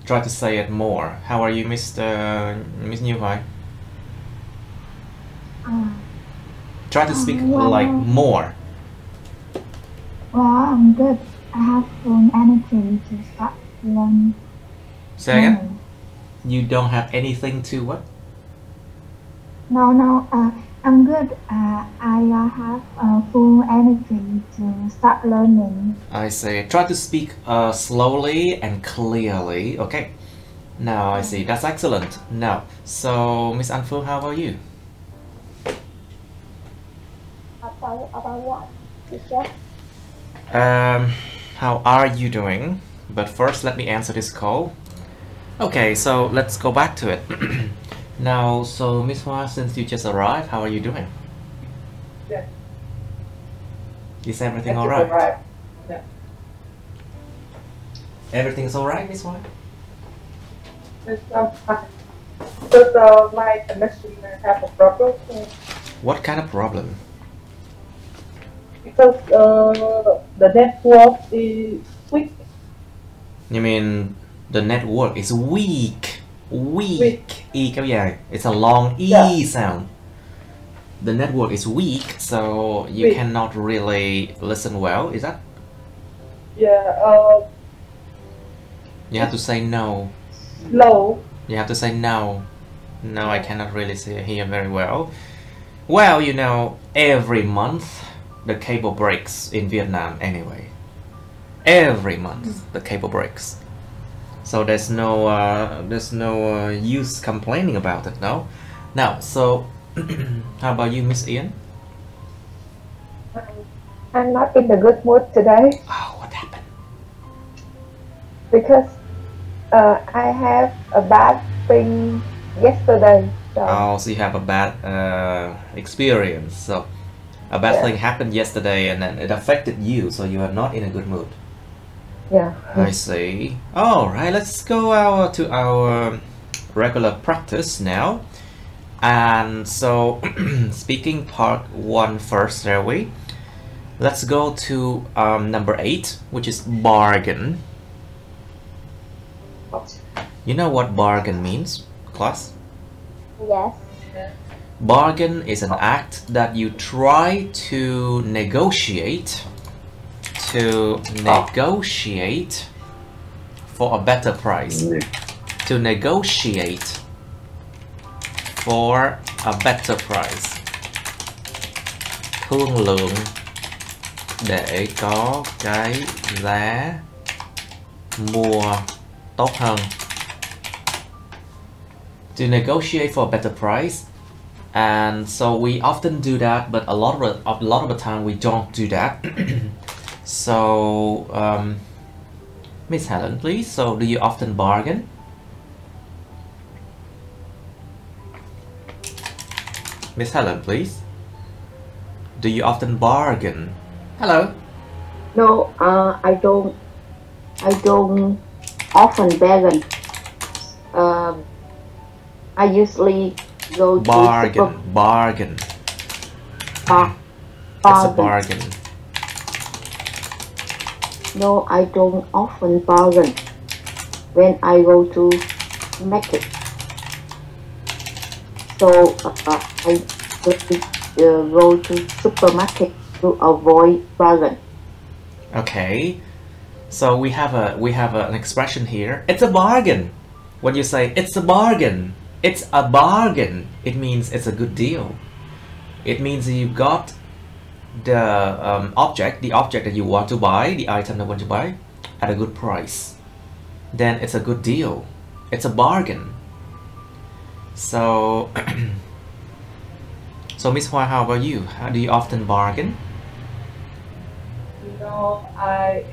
Try to say it more. How are you, Miss Như Hoài? Try to speak like more. Well, I'm good. I have full energy to start learning. Say again? You don't have anything to what? No, I'm good. I have full energy to start learning. I say, try to speak slowly and clearly. Okay. Now I see. That's excellent. Now, so Miss An Phương, how about you? About what, teacher? How are you doing? But first, let me answer this call. Okay, so let's go back to it. Now, so Miss Hoa, since you just arrived, how are you doing? Yeah. Is everything all right? Right. Yeah. Everything's all right, Miss Hoa? It's fine. But my connection have a problem. What kind of problem? Because the network is weak. You mean the network is weak? Weak. E kéo dài. It's a long E sound. The network is weak, so you cannot really listen well, is that? Yeah. You have to say no. Low. You have to say no. No, I cannot really hear very well. Well, you know, every month the cable breaks in Vietnam anyway. Every month the cable breaks. So there's no use complaining about it, no? Now, so how about you, Miss Ian? I'm not in a good mood today. Oh, what happened? Because I have a bad thing yesterday. So. Oh, so you have a bad experience. So a bad thing happened yesterday and then it affected you, so you are not in a good mood. Yeah. I see. All right, let's go to our regular practice now. And so, speaking part 1 first, shall we? Let's go to number 8, which is bargain. You know what bargain means, class? Yes. Bargain is an act that you try to negotiate for a better price. To negotiate for a better price. Thương lượng để có cái giá mua tốt hơn. To negotiate for a better price. And so we often do that, but a lot of the time we don't do that. So Miss Helen, please. So do you often bargain? Miss Helen, please. Do you often bargain? Hello. No, I don't often bargain. I usually go to bargain. It's a bargain. No, I don't often bargain when I go to market. So I go to supermarket to avoid bargain. Okay, so we have an expression here. It's a bargain. When you say it's a bargain, it's a bargain. It means it's a good deal. It means you got the object that you want to buy, the item that you want to buy, at a good price. Then it's a good deal. It's a bargain. So, so Miss Hoa, how about you? How do you often bargain? No, I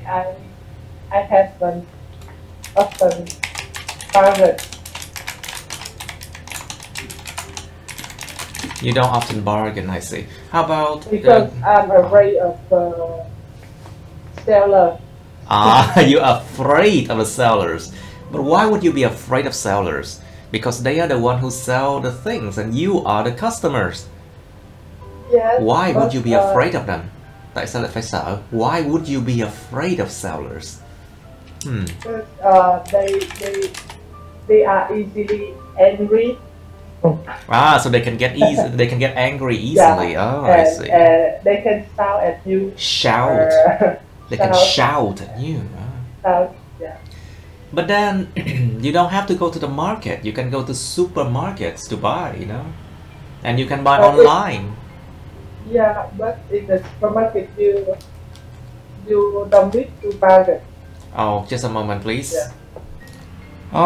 haven't often bargain. You don't often bargain, I see. How about... Because I'm afraid of seller. Ah, you're afraid of the sellers. But why would you be afraid of sellers? Because they are the one who sell the things and you are the customers. Yes, Why would you be afraid of them? Tại sao lại phải sợ? Why would you be afraid of sellers? Because they are easily angry. So they can get they can get angry easily. I see. They can shout at you. Shout. They can shout at you. Yeah. But then you don't have to go to the market. You can go to supermarkets to buy, you know, and you can buy online. Yeah, but in the supermarket you don't need to bargain. Oh, just a moment, please. Yeah.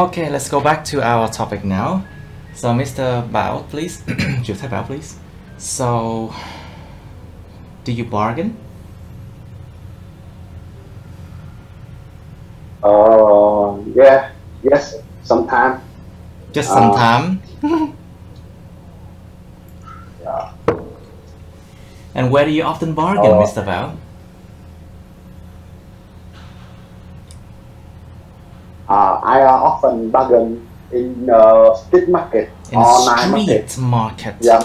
Okay, let's go back to our topic now. So, Mr. Bao, please. Chủ Thái Bảo, please. So, do you bargain? Yeah, yes, sometimes. Just sometime. Yeah. And where do you often bargain, Mr. Bao? I often bargain in street market In or night street market. market. Yeah.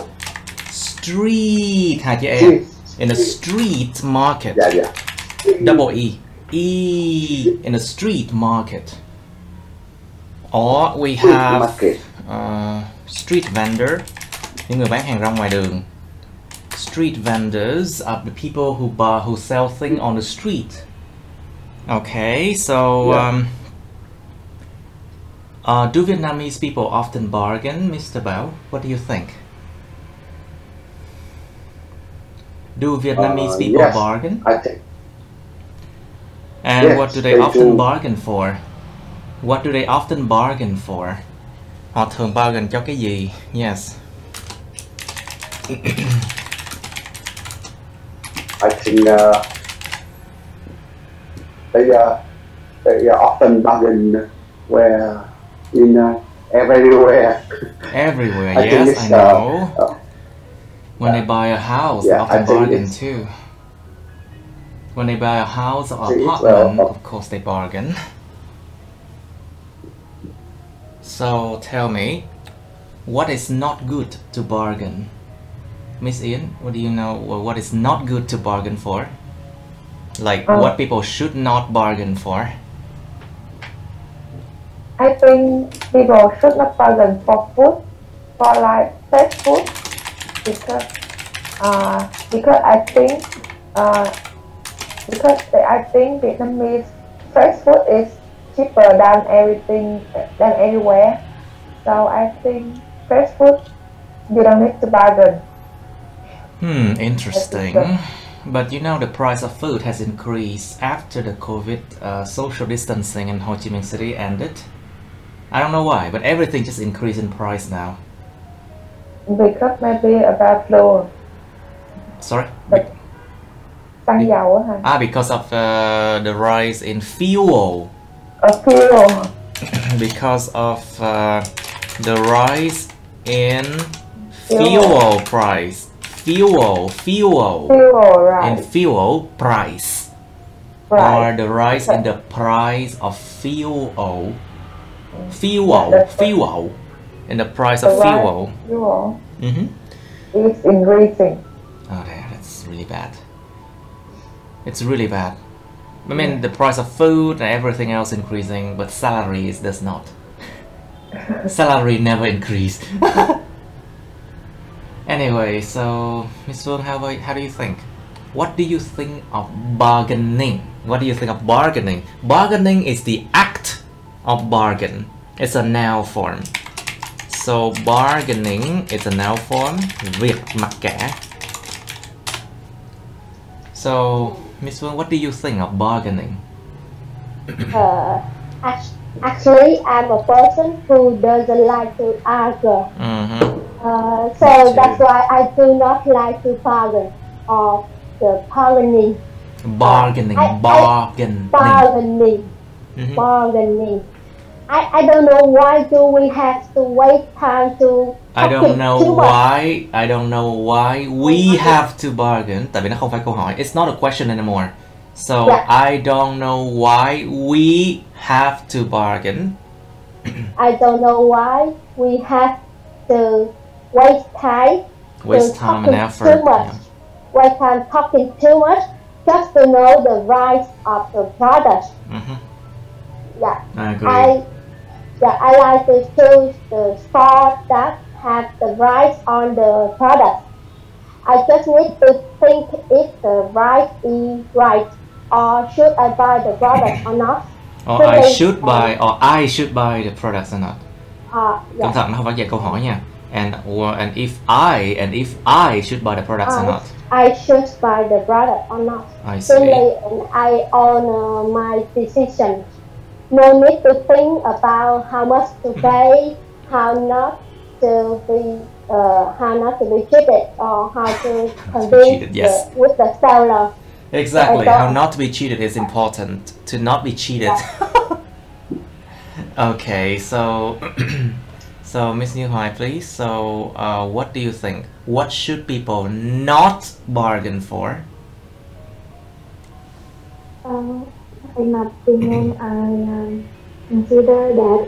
Street, hai chữ em. Street. In a street market. Yeah, yeah. Double E. E in a street market. Or we Street have market. Street vendor, những người bán hàng rong ngoài đường. Street vendors are the people who sell things on the street. Okay, so do Vietnamese people often bargain, Mr. Bao? What do you think? Do Vietnamese people yes, bargain? I think. And Yes, what do they they often do. bargain for? What do they often bargain for? Họ thường bargain cho cái gì? Yes. I think they often bargain where in everywhere. Everywhere, I think yes, it's, I know. When they buy a house, they yeah, I often think bargain it's- too. When they buy a house or See, apartment, well, of course they bargain. So tell me, what is not good to bargain? Miss Ian, what do you know? What is not good to bargain for? Like what people should not bargain for? I think people should not bargain for food, for like fresh food, because I think Vietnamese fresh food is cheaper than everywhere. So I think fresh food you don't need to bargain. Interesting. But you know the price of food has increased after the COVID social distancing in Ho Chi Minh City ended. I don't know why, but everything just increased in price now. Because maybe about flu. Sorry? Xăng dầu á hả? Because of the rise in fuel. Fuel. Because of the rise in fuel price. Fuel, right. in fuel price. Right. Or the rise in the price of fuel. Yeah, Fuel. In the price of fuel. Fuel Mm-hmm. is increasing. Oh, that's really bad. It's really bad. I mean, the price of food and everything else increasing, but salaries does not. Salary never increase. Anyway, so Miss Phương, how do you think? What do you think of bargaining? What do you think of bargaining? Bargaining is the act of bargain. It's a noun form. So bargaining is a noun form. Việc mặc cả. So Miss Phương, what do you think of bargaining? Actually, I'm a person who doesn't like to argue. So Me that's too. why I do not like to bargain or the bargaining. Bargaining. Bargaining. Mhm. Bargaining. I don't know why do we have to wait time to I don't talking know too much. why we have to bargain. Tại vì nó không phải câu hỏi. It's not a question anymore. So Yeah. I don't know why we have to bargain. I don't know why we have to waste time. Waste to time and talking effort. Too much. Yeah. Waste time talking too much just to know the price of the product. Mhm. Yeah. I agree. I like to choose the store that have the price on the product. I just need to think if the price is right, or should I buy the product or not. Or I should buy, or I should buy the products or not. Cẩn thận, nó không phải về câu hỏi nha. And if I should buy the products or not. I should buy the product or not. I see. Simply, I own my decision. No need to think about how much to pay, how not to be cheated, or how to convince with the seller. Exactly, how not to be cheated is important. To not be cheated. Okay, so so Miss Như Hoài, please. So what do you think? What should people not bargain for? In my opinion, I consider that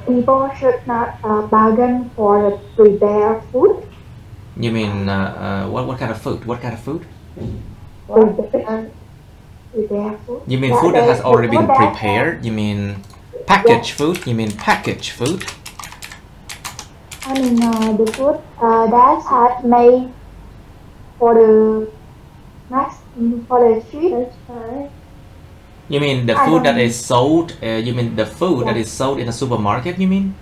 people should not bargain for the prepared food. You mean what kind of food? What kind of food? Prepared food. You mean food that has already been prepared? You mean packaged food? You mean packaged food? I mean the food that had made for the street. You mean the food that is sold? You mean the food that is sold in a supermarket? You mean?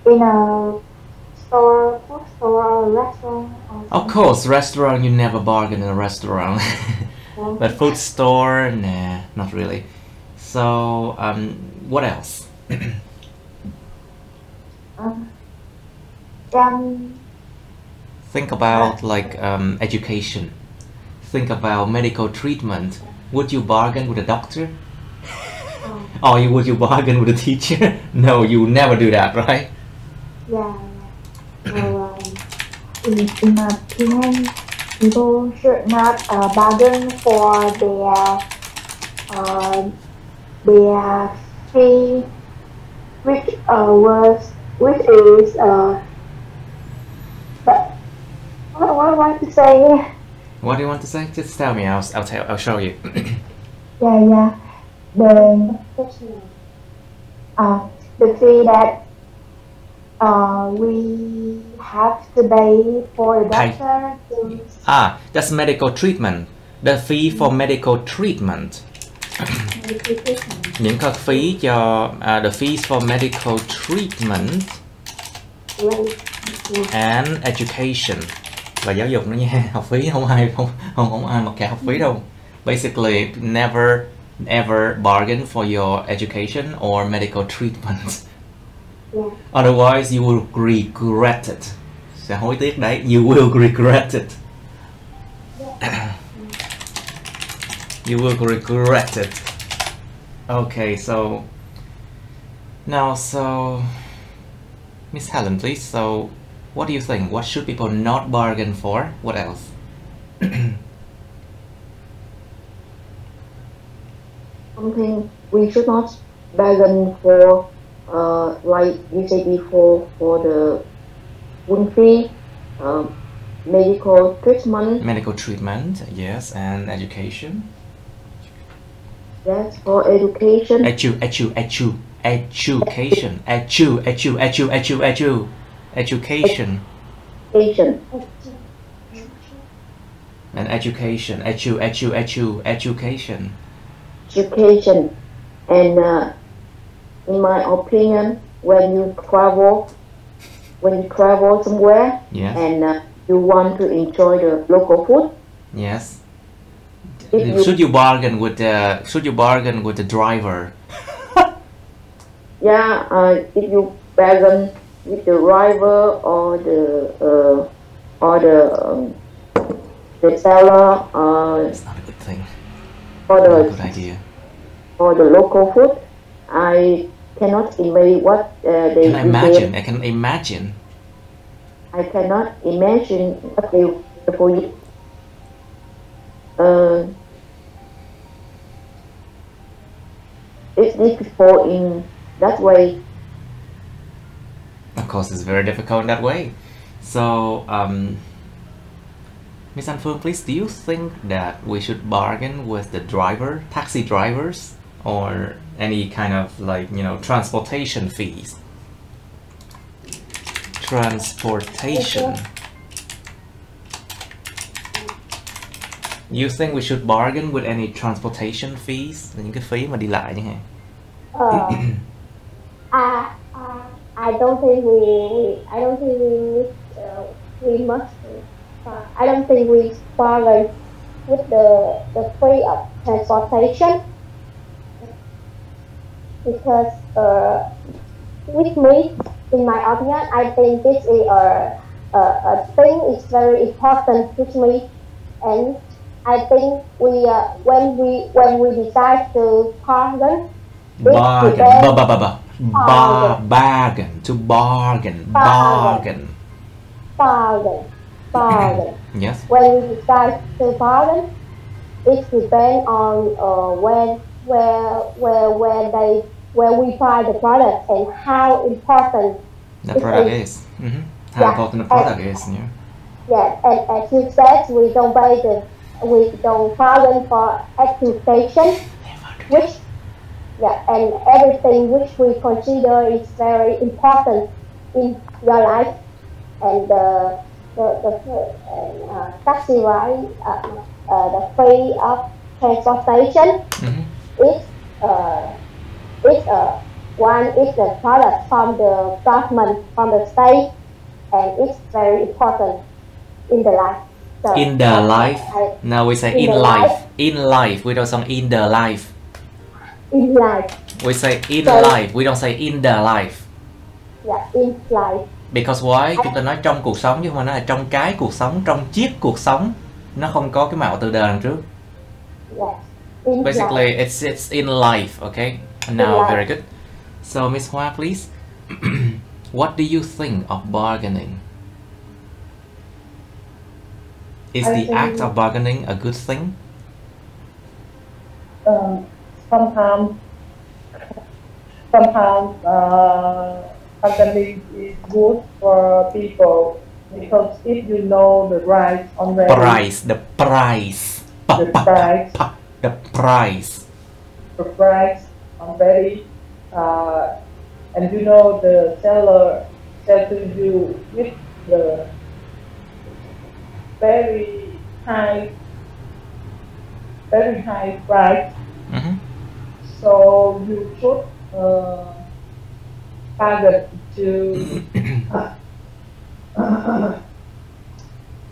In a store, food store, or restaurant. Of course, restaurant. You never bargain in a restaurant. But food store, nah, not really. So, what else? Think about like education. Think about medical treatment. Would you bargain with a doctor? Or would you bargain with a teacher? No, you never do that, right? Yeah. So, in my opinion, people should not bargain for their fee, which is but what do I want to say? What do you want to say? Just tell me. I'll show you. Yeah. The fee that we have to pay for the doctor. That's medical treatment. The fee for medical treatment. Những cái phí cho the fees for medical treatment and education và giáo dục nữa nha. Học phí không ai mặc cả học phí đâu. Basically, never ever bargain for your education or medical treatment. Otherwise, you will regret it. Sẽ hối tiếc đấy. You will regret it. You will regret it. Okay, so now, Miss Helen, please. So, what do you think? What should people not bargain for? What else? Something we should not bargain for, like you said before, for the wound fee, medical treatment. Medical treatment, yes, and education. Yes, for education. Education. Education. And education. Education. And in my opinion, when you travel somewhere, yes, and you want to enjoy the local food, yes. Should you bargain with the driver? Yeah, if you bargain with the driver or the seller, it's not a good thing. For not a good idea. For the local food, I cannot imagine what they. Can I imagine? I can imagine. I cannot imagine what they for you. It's difficult in that way. Of course, it's very difficult in that way. So, Miss An Phương, please, do you think that we should bargain with the driver, taxi drivers, or any kind of like, you know, transportation fees? Transportation. You think we should bargain with any transportation fees? Những cái phí mà đi lại chẳng hạn. I don't think we must. I don't think we bargain with the fee of transportation, because with me, in my opinion, I think this is a thing is very important with me, and I think we when we decide to bargain, bargain. Yes. When we decide to bargain, it depends on where we buy the product and how important the product is. How important the product is. Yeah. Yeah, and as you said, we don't bargain for education, which and everything which we consider is very important in your life, and the taxi ride, the fee of transportation is the product from the government, from the state, and it's very important in the life. So, in the life. Now we say in life. In life. We don't say in the life. In life. We say in life. We don't say in the life. Yeah, in life. Because why? Chúng ta nói trong cuộc sống chứ không phải nói là trong cái cuộc sống, trong chiếc cuộc sống. Nó không có cái mạo từ đằng trước. Yeah. Basically, it's in life. Okay. Now, very good. So, Miss Hoa, please. What do you think of bargaining? Is the act of bargaining a good thing? Sometimes bargaining is good for people, because if you know the price already. The price already, and you know the seller sell to you with the very high price. So you should bargain to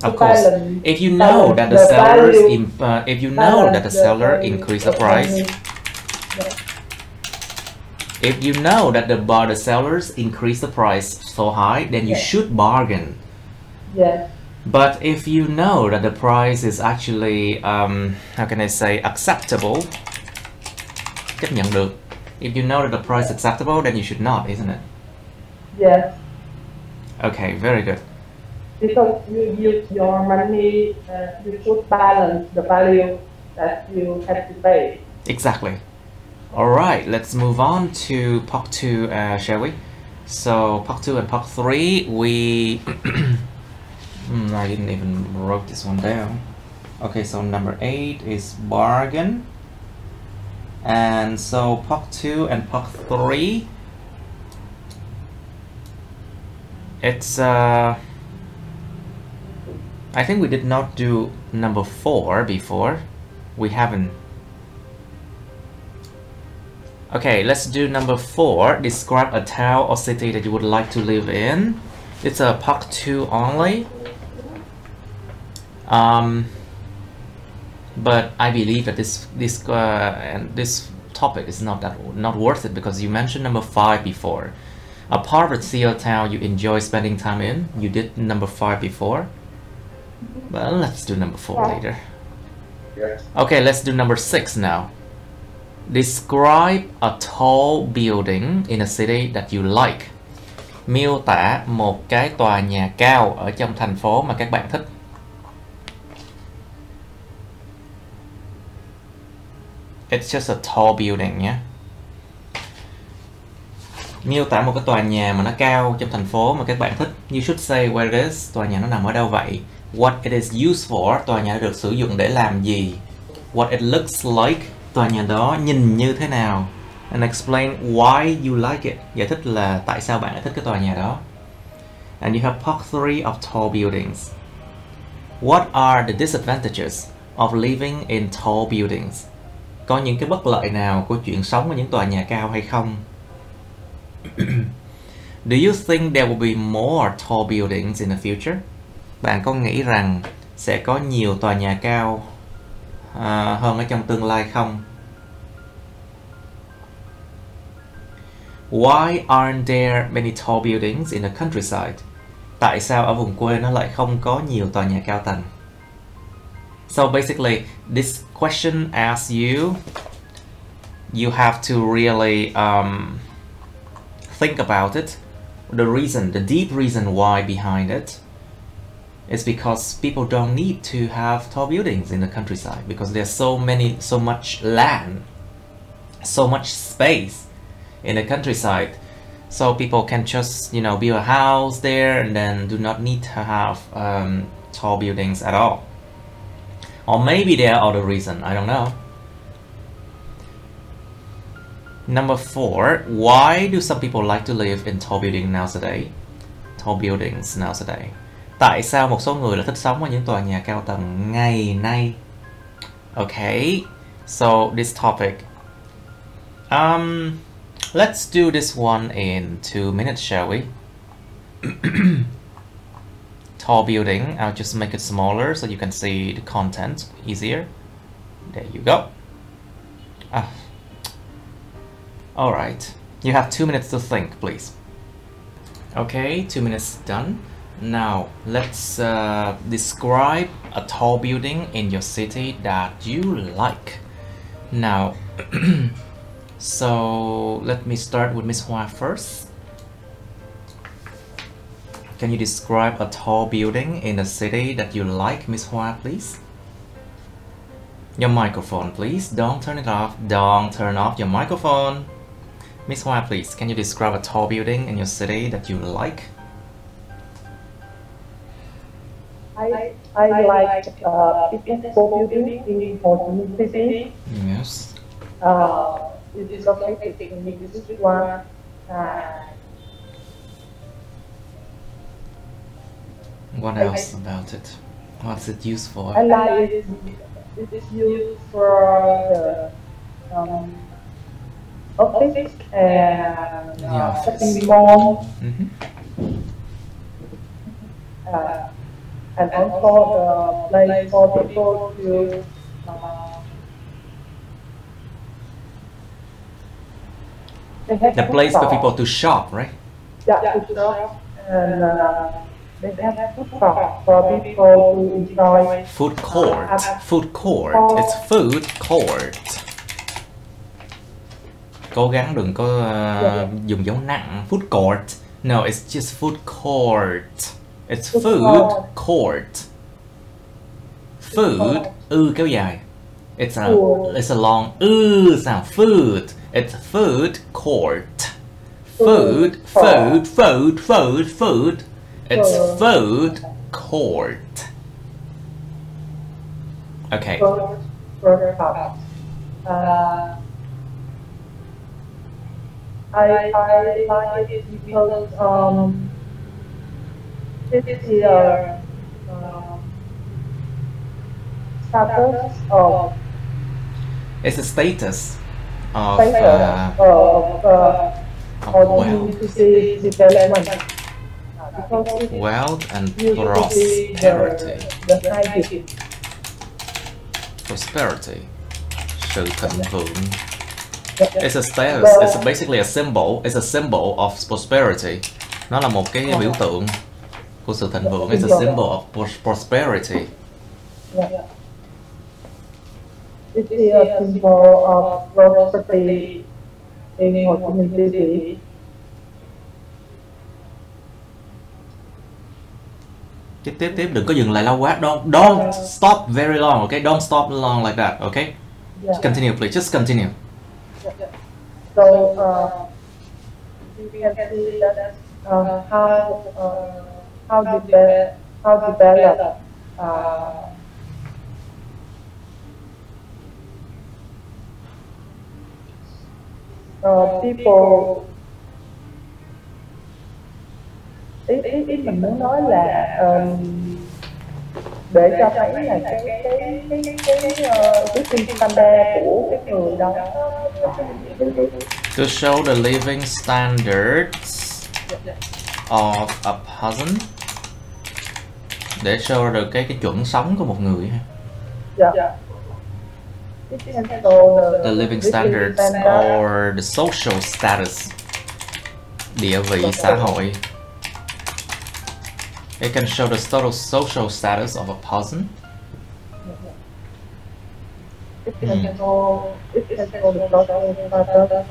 of course, if you know that the seller increase the price, if you know that the sellers increase the price so high, then you should bargain. Yes. But if you know that the price is actually, how can I say, acceptable, chấp nhận được. If you know that the price is acceptable, then you should not, isn't it? Yes. Okay, very good. Because you use your money, you should balance the value that you have to pay. Exactly. Alright, let's move on to part 2, shall we? So, part 2 and part 3, we... I didn't even wrote this one down. Okay, so number 8 is bargain. And so, part 2 and part 3, it's... I think we did not do number 4 before. We haven't. Okay, let's do number 4. Describe a town or city that you would like to live in. It's a part 2 only. But I believe that this topic is not worth it, because you mentioned number 5 before. A part of the town you enjoy spending time in. You did number 5 before. Well, let's do number 4 later. Yes. Okay, let's do number 6 now. Describe a tall building in a city that you like. Miêu tả một cái tòa nhà cao ở trong thành phố mà các bạn thích. It's just a tall building, yeah? Miêu tả một cái tòa nhà mà nó cao trong thành phố mà các bạn thích. You should say where it is. Tòa nhà nó nằm ở đâu vậy? What it is used for. Tòa nhà được sử dụng để làm gì? What it looks like. Tòa nhà đó nhìn như thế nào? And explain why you like it. Giải thích là tại sao bạn lại thích cái tòa nhà đó. And you have part 3 of tall buildings. What are the disadvantages of living in tall buildings? Có những cái bất lợi nào của chuyện sống ở những tòa nhà cao hay không? Do you think there will be more tall buildings in the future? Bạn có nghĩ rằng sẽ có nhiều tòa nhà cao hơn ở trong tương lai không? Why aren't there many tall buildings in the countryside? Tại sao ở vùng quê nó lại không có nhiều tòa nhà cao tầng? So basically, this question asks you, you have to really think about it. The reason, the deep reason why behind it is because people don't need to have tall buildings in the countryside because there's so much land, so much space in the countryside. So people can just, you know, build a house there and then do not need to have tall buildings at all. Or maybe there are other reasons, I don't know. Number 4, why do some people like to live in tall buildings nowadays? Tall buildings nowadays. Tại sao một số người lại thích sống ở những tòa nhà cao tầng ngày nay? Okay, so this topic. Let's do this one in 2 minutes, shall we? Tall building, I'll just make it smaller so you can see the content easier. There you go. Alright, you have 2 minutes to think, please. Okay, 2 minutes done. Now, let's describe a tall building in your city that you like. Now, so let me start with Miss Hoa first. Can you describe a tall building in a city that you like, Miss Hoa, please? Your microphone, please. Don't turn it off. Don't turn off your microphone. Miss Hoa, please. Can you describe a tall building in your city that you like? I like Vietnamese building in Ho Chi Minh City. Yes. It is located in District 1. What else about it? What's it used for? I like it. It is used for the office and shopping mall. And also the place for people to The place for people to shop, right? Yeah, to shop. And they have food court for people to enjoy. Food court. Food court. It's food court. Cố gắng đừng có dùng dấu nặng. Food court. No, it's just food court. It's food court. Food. Kéo dài. It's a long sound. Food. It's food court. Food. It's food court. Okay. I like it because it's the status of. It's a status of wealth and prosperity. Prosperity. Sự thịnh vượng. It's a status. It's basically a symbol. It's a symbol of prosperity. Nó là một cái biểu tượng của sự thịnh vượng. It's a symbol of prosperity. It's a symbol of prosperity in Ho Chi Minh City. Tiếp đừng có dừng lại lâu quá. Don't stop very long, okay? Don't stop long like that, okay? Just continue, please. Just continue. So can see that how develop people. Ý mình muốn nói là để cho thấy là cái teaching standard của cái người đó. To show the living standards of a person. Để show được cái chuẩn sống của một người ha. The living standards or the social status. Địa vị xã hội. It can show the social status of a person. It can show the social status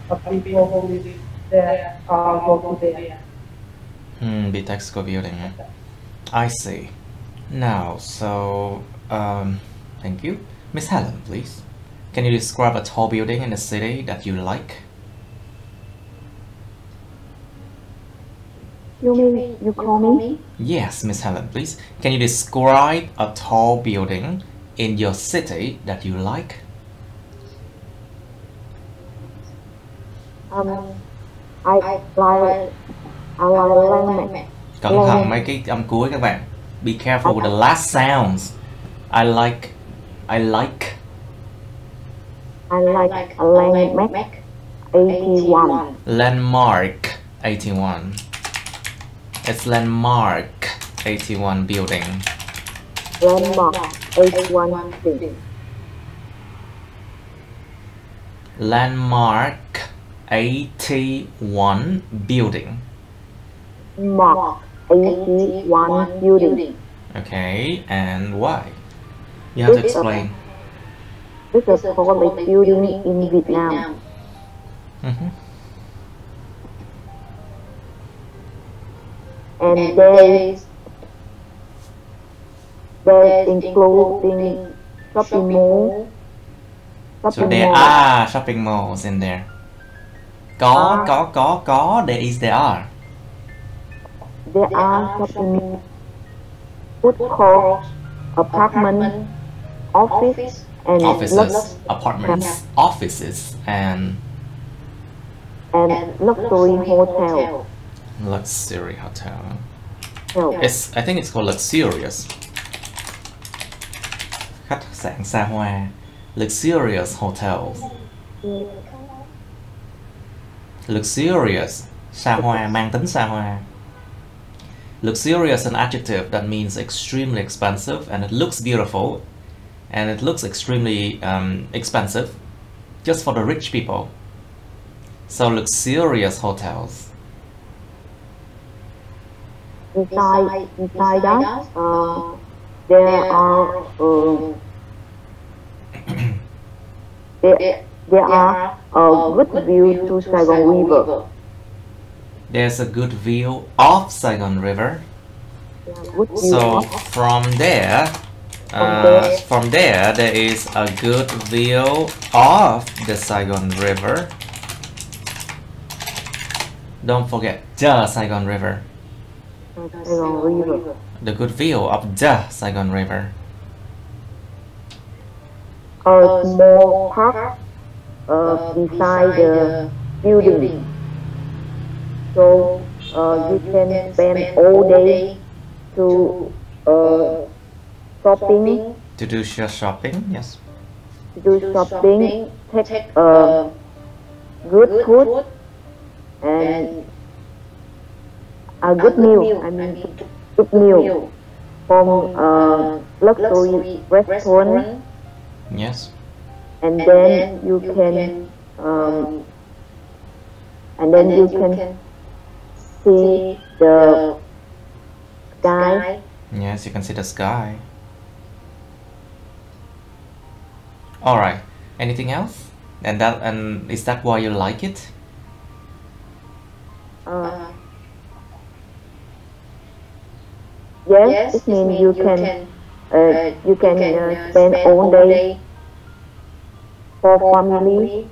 of people who live there or go to there. Be text building. I see. Now, so thank you, Miss Helen, please. Can you describe a tall building in a city that you like? You mean you call me? Yes, Miss Helen, please. Can you describe a tall building in your city that you like? I like landmark. Cẩn thận mấy cái âm cuối các bạn. Be careful with the last sounds. I like a landmark 81. Landmark 81. It's landmark 81 building. Landmark 81 building. Landmark 81 building. Mark 81 building. Okay, and why? You have to explain. This is a tallest building in Vietnam. And there's including shopping mall. So there are shopping malls in there. Có. There are. There are shopping malls, food court, apartment, office, and Offices, apartments, offices, and luxury hotel. luxury hotel. No. I think it's called luxurious. Khách sạn xa hoa. Luxurious hotels. Luxurious, xa hoa, mang tính xa hoa. Luxurious is an adjective that means extremely expensive, and it looks beautiful, and it looks extremely expensive just for the rich people. So luxurious hotels. Inside that, there are a good view to Saigon River. There's a good view of Saigon River. So from there there is a good view of the Saigon River. Don't forget the Saigon River. Saigon River. The good view of the Saigon River. A small park beside the building. So you can spend all day to shopping. To do your shopping, yes. To do shopping, take good food and a good meal. I mean, good meal from a luxury restaurant. Yes. And then you can see the sky. Yes, you can see the sky. All right. Anything else? And is that why you like it? Yes, it means you can spend all day for family.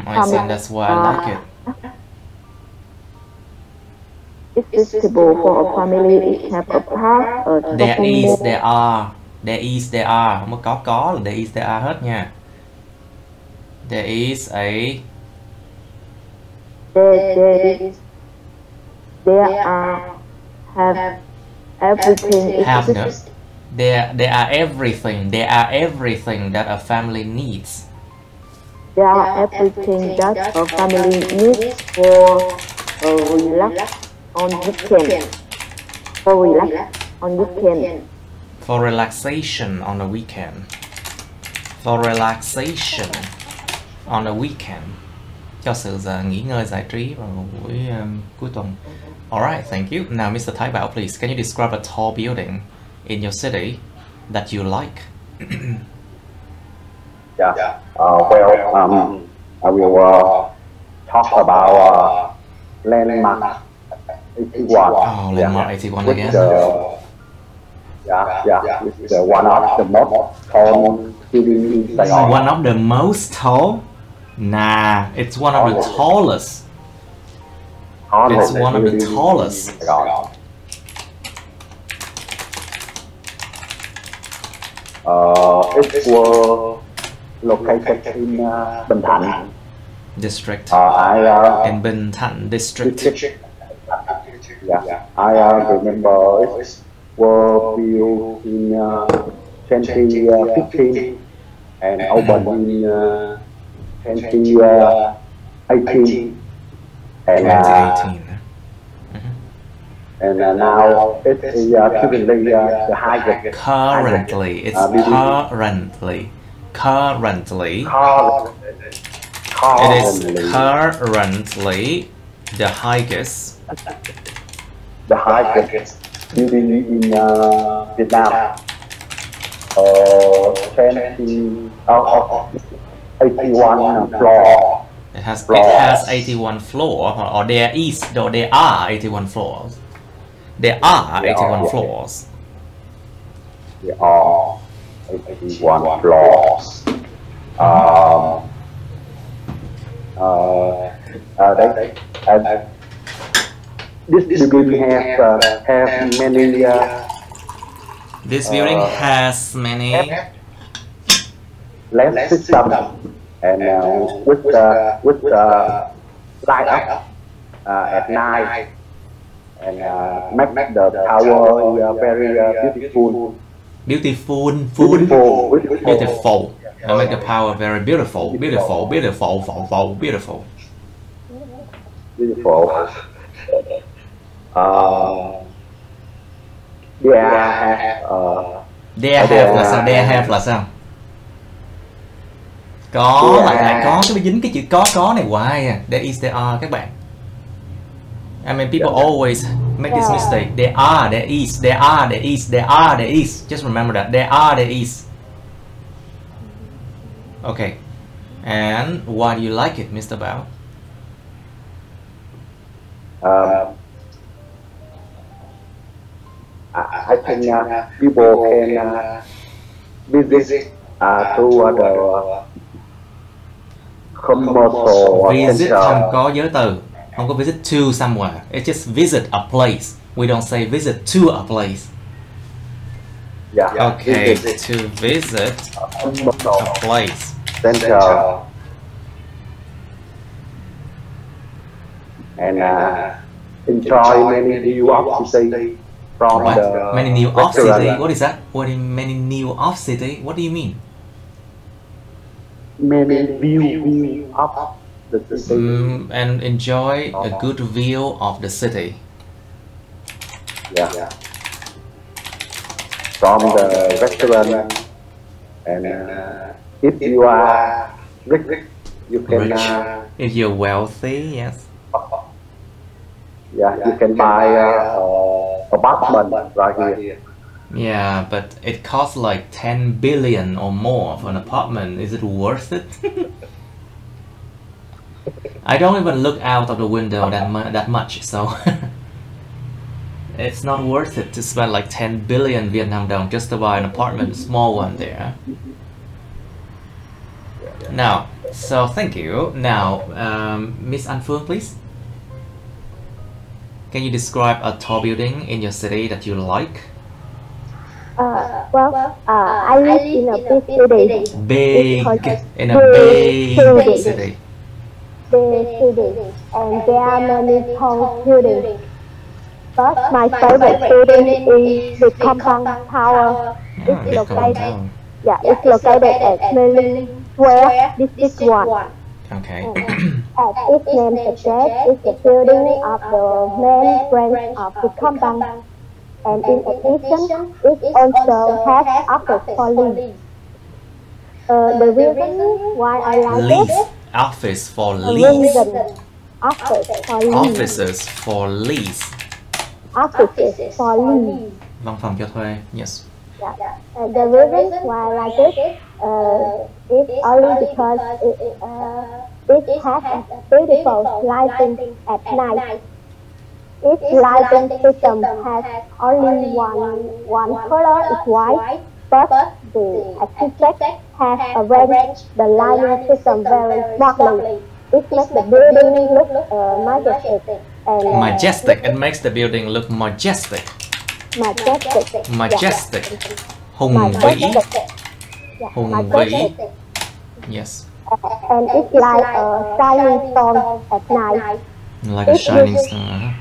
I think that's why I like it. It's suitable for a family. It have a park, a There shopping is, mall. there are. There is, there are. Không có là there is, there are hết nha. There is a... There are have everything. Have nữa. There are everything. There are everything that a family needs. There are everything that a family needs for relax on weekend. For relax on weekend. For relaxation on the weekend. For relaxation on the weekend. Cho sự nghỉ ngơi giải trí vào buổi cuối tuần. Alright, thank you. Now, Mr. Thái Bảo, please, can you describe a tall building in your city that you like? Well, I will talk about landmark 81. Oh, landmark 81 which, again. it's one of the most tall building in Saigon. One of the most tall? Nah, it's one of the tallest. It's one of the tallest. It was located in Bình Thạnh District. in Bình Thạnh district. I remember it was built in 2015 and opened in 2018. And 2018. And now it is currently the highest. Currently, it's currently. It is currently the highest. The highest building in Vietnam. 81 floor. It has 81 floors, or there are 81 floors. There are 81 floors. There are 81 floors. This building have many. This building has many Light system and with light up at night and make the tower very beautiful. Beautiful. And make the power very beautiful. Beautiful. There have là sao? Có lại có cái dính cái chữ có này hoài à. There is, there are các bạn. I mean, people always make this mistake. There are, there is, there are, there is, there are, there is. Just remember that. There are, there is. Okay. And why do you like it, Mr. Bao? I think people can visit to the commercial Visit center. không có giới từ. Không có visit to somewhere. It's just visit a place. We don't say visit to a place. Okay, to visit a place. Center. And enjoy many new opportunities from What? the Many new off city? restaurant. What is that? What do you mean, many new off city? What do you mean? Many view of the city. And enjoy a good view of the city. From the restaurant. And if you are rich, you can Rich. If you're wealthy, yes. you can buy apartment right here. Yeah, but it costs like 10 billion or more for an apartment. Is it worth it? I don't even look out of the window that much, so it's not worth it to spend like 10 billion Vietnam dong just to buy an apartment, small one there. Now, So thank you. Now, Miss An Phương, please. Can you describe a tall building in your city that you like? I live in a big city. Big, in a big big city. city. Big city, and there are many tall buildings. But my favorite building is the compound tower. It's located. It's located at Milling Square, District 1. Okay. As its name suggests, it's the building of the main branch of the compound. And in addition, it also has office for lease. The reason why I like Lease. it, Office for lease. Offices for lease. Offices for lease. Offices for lease. Văn phòng cho thuê. Yes. The reason why I like it is only because it has a beautiful lighting at night. Its lighting system has only one color, is white, but the architect has arranged the lighting system very smartly. It makes the building look majestic. Majestic. It makes the building look majestic. Majestic. Hùng vĩ. Hùng vĩ. Yes. And it's like a shining star at night. Like a shining star.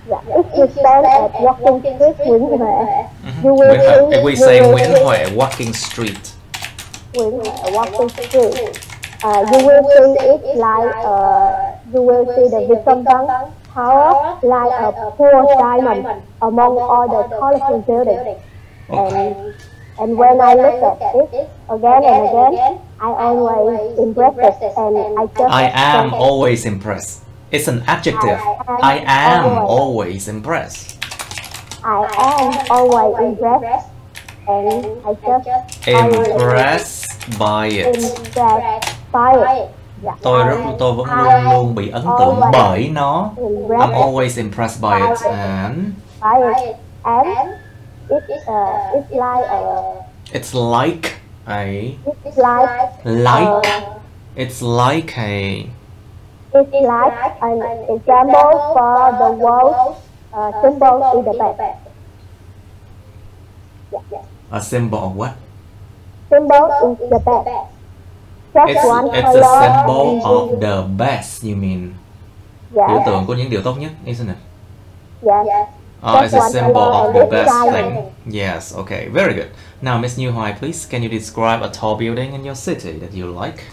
If you stand at walking street Nguyễn Huệ, you will see. If we say Nguyễn Huệ walking street. Nguyễn Huệ walking street. You will see it like you will see the Vietnamese tower like a pure diamond among all the colorful buildings. And when I look at it again and again, I always impressed and I am always impressed. It's an adjective. I am always impressed. I am always impressed and I just impressed by it. Impressed by it. Tôi vẫn luôn luôn bị ấn tượng bởi nó. I'm always impressed by it and it's like it's like a it's like it's like a it's like an example for the world symbol in the best. A symbol of what? Symbol is the best. It's a symbol of the best, you mean? Biểu tượng của những điều tốt nhất, isn't it? Yes. It's a symbol of the best thing. Yes, okay, very good. Now, Miss Như Hoài, please, can you describe a tall building in your city that you like?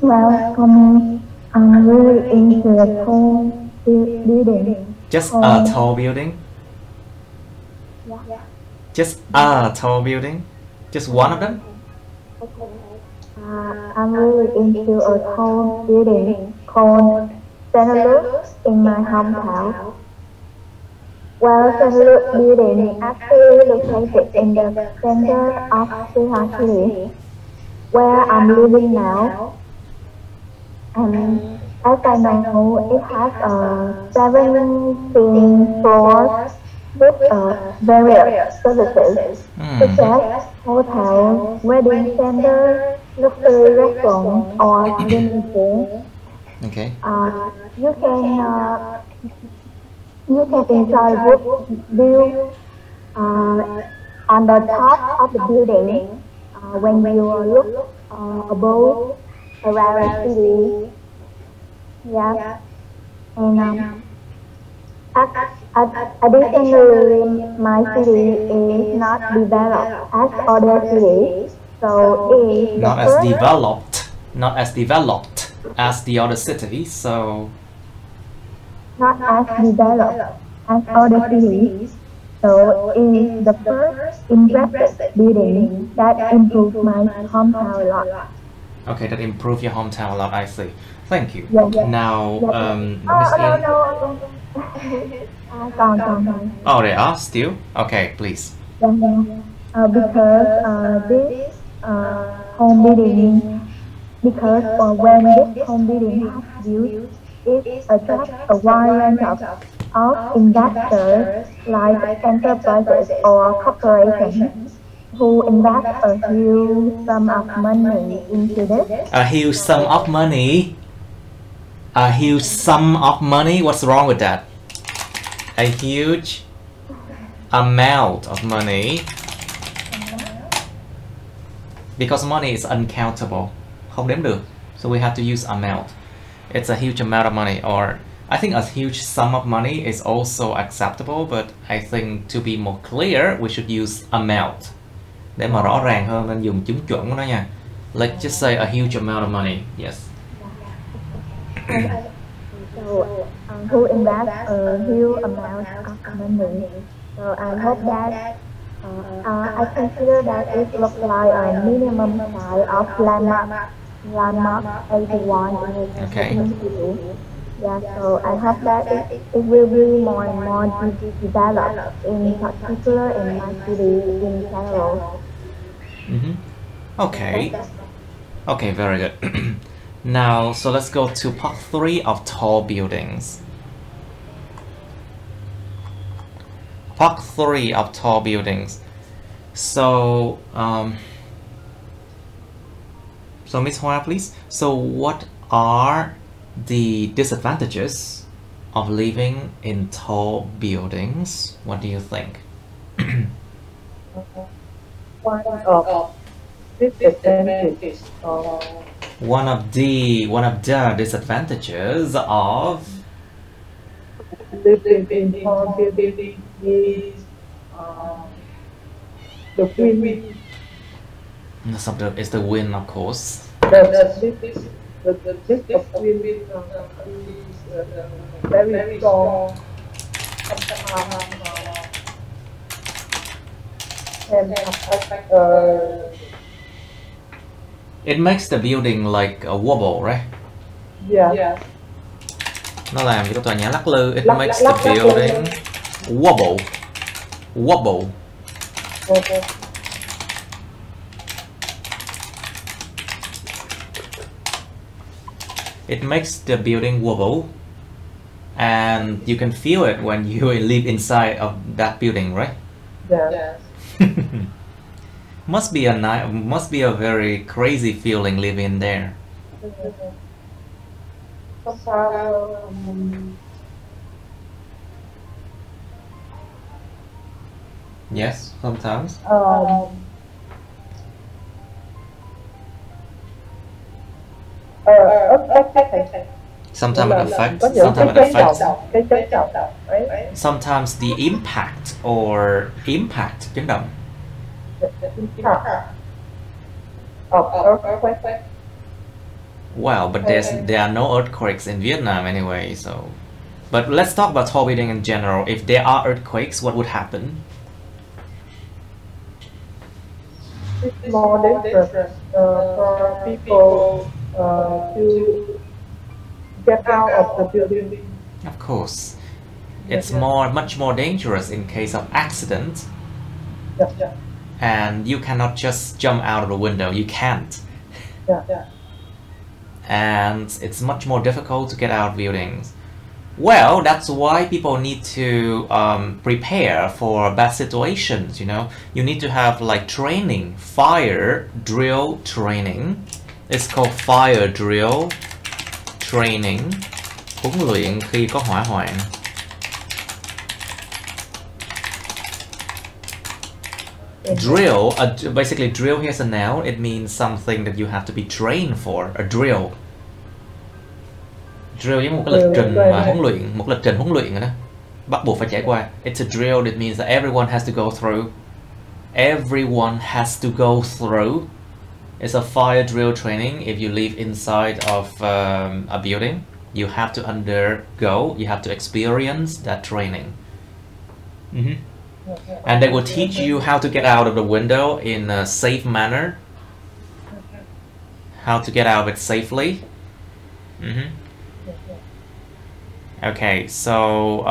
Well, for me, I'm really into a tall building. Just a tall building? Just a tall building? Just one of them? I'm really into a tall building called St. Luke's in my hometown. Well, St. Luke's building actually located in the center of Sihanouk City, where I'm living now. And as I know, it has 17 floors with various services, such as hotel, wedding center, luxury restaurant, or swimming pool. Okay. You can enjoy good view on the top of the building when you look above around the city. Yeah. And additionally, my city is not developed as other cities, so it is not as developed as the other cities, so not as developed as other cities, so it is the first impressive building that improved my hometown a lot. Okay, that improved your hometown a lot, I see. Thank you. Yeah. Now, Miss No. Oh, they are still? Okay, please. Because this home building, when this home building has built, it attracts a wide range of investors like enterprises or corporations. who invests a huge sum of money into this. A huge sum of money. A huge sum of money. What's wrong with that? A huge amount of money. Because money is uncountable. Không đếm được. So we have to use amount. It's a huge amount of money, or I think a huge sum of money is also acceptable, but I think to be more clear, we should use amount. Để mà rõ ràng hơn nên dùng chứng chuẩn của nó nha. Let's just say a huge amount of money. Yes. So, who invests a huge amount of money. So I hope that I consider that it looks like a minimum size of landmark 81 in the Okay. Yeah, so I hope that it will be more and more developed, in particular in my city in Zalo. Okay. Okay, very good. Now, so let's go to part 3 of tall buildings. Part 3 of tall buildings. So, so Miss Hoa, please. So, what are the disadvantages of living in tall buildings? What do you think? One of disadvantages One of the disadvantages of living in tall building is the wind. Is the wind, of course. The risk of wind is very strong. Can affect It makes the building like a wobble, right? yeah. Nó làm cho cái tòa nhà lắc lư. It makes the building wobble. Wobble. Okay. It makes the building wobble, and you can feel it when you live inside of that building, right? Yeah. Must be a very crazy feeling living there. Yes, sometimes. Sometimes it affects. Sometimes the impact chấn động. Well, but there are no earthquakes in Vietnam anyway, so. But let's talk about tall building in general. If there are earthquakes, what would happen? It's more dangerous for people to get out of the building. Of course, it's much more dangerous in case of accident. Yeah. And you cannot just jump out of the window. You can't. Yeah. And it's much more difficult to get out of buildings. Well, that's why people need to prepare for bad situations, you know. You need to have like training, fire drill training. It's called fire drill training. Huấn luyện khi có hỏa hoạn. Drill, basically drill here's a noun. It means something that you have to be trained for. A drill. Drill giống một cái lịch trình mà huấn luyện, một lịch trình huấn luyện rồi đó. Bắt buộc phải trải qua. It's a drill that means that everyone has to go through. Everyone has to go through. It's a fire drill training. If you live inside of a building, you have to undergo, you have to experience that training. And they will teach you how to get out of the window in a safe manner. How to get out of it safely. Okay, so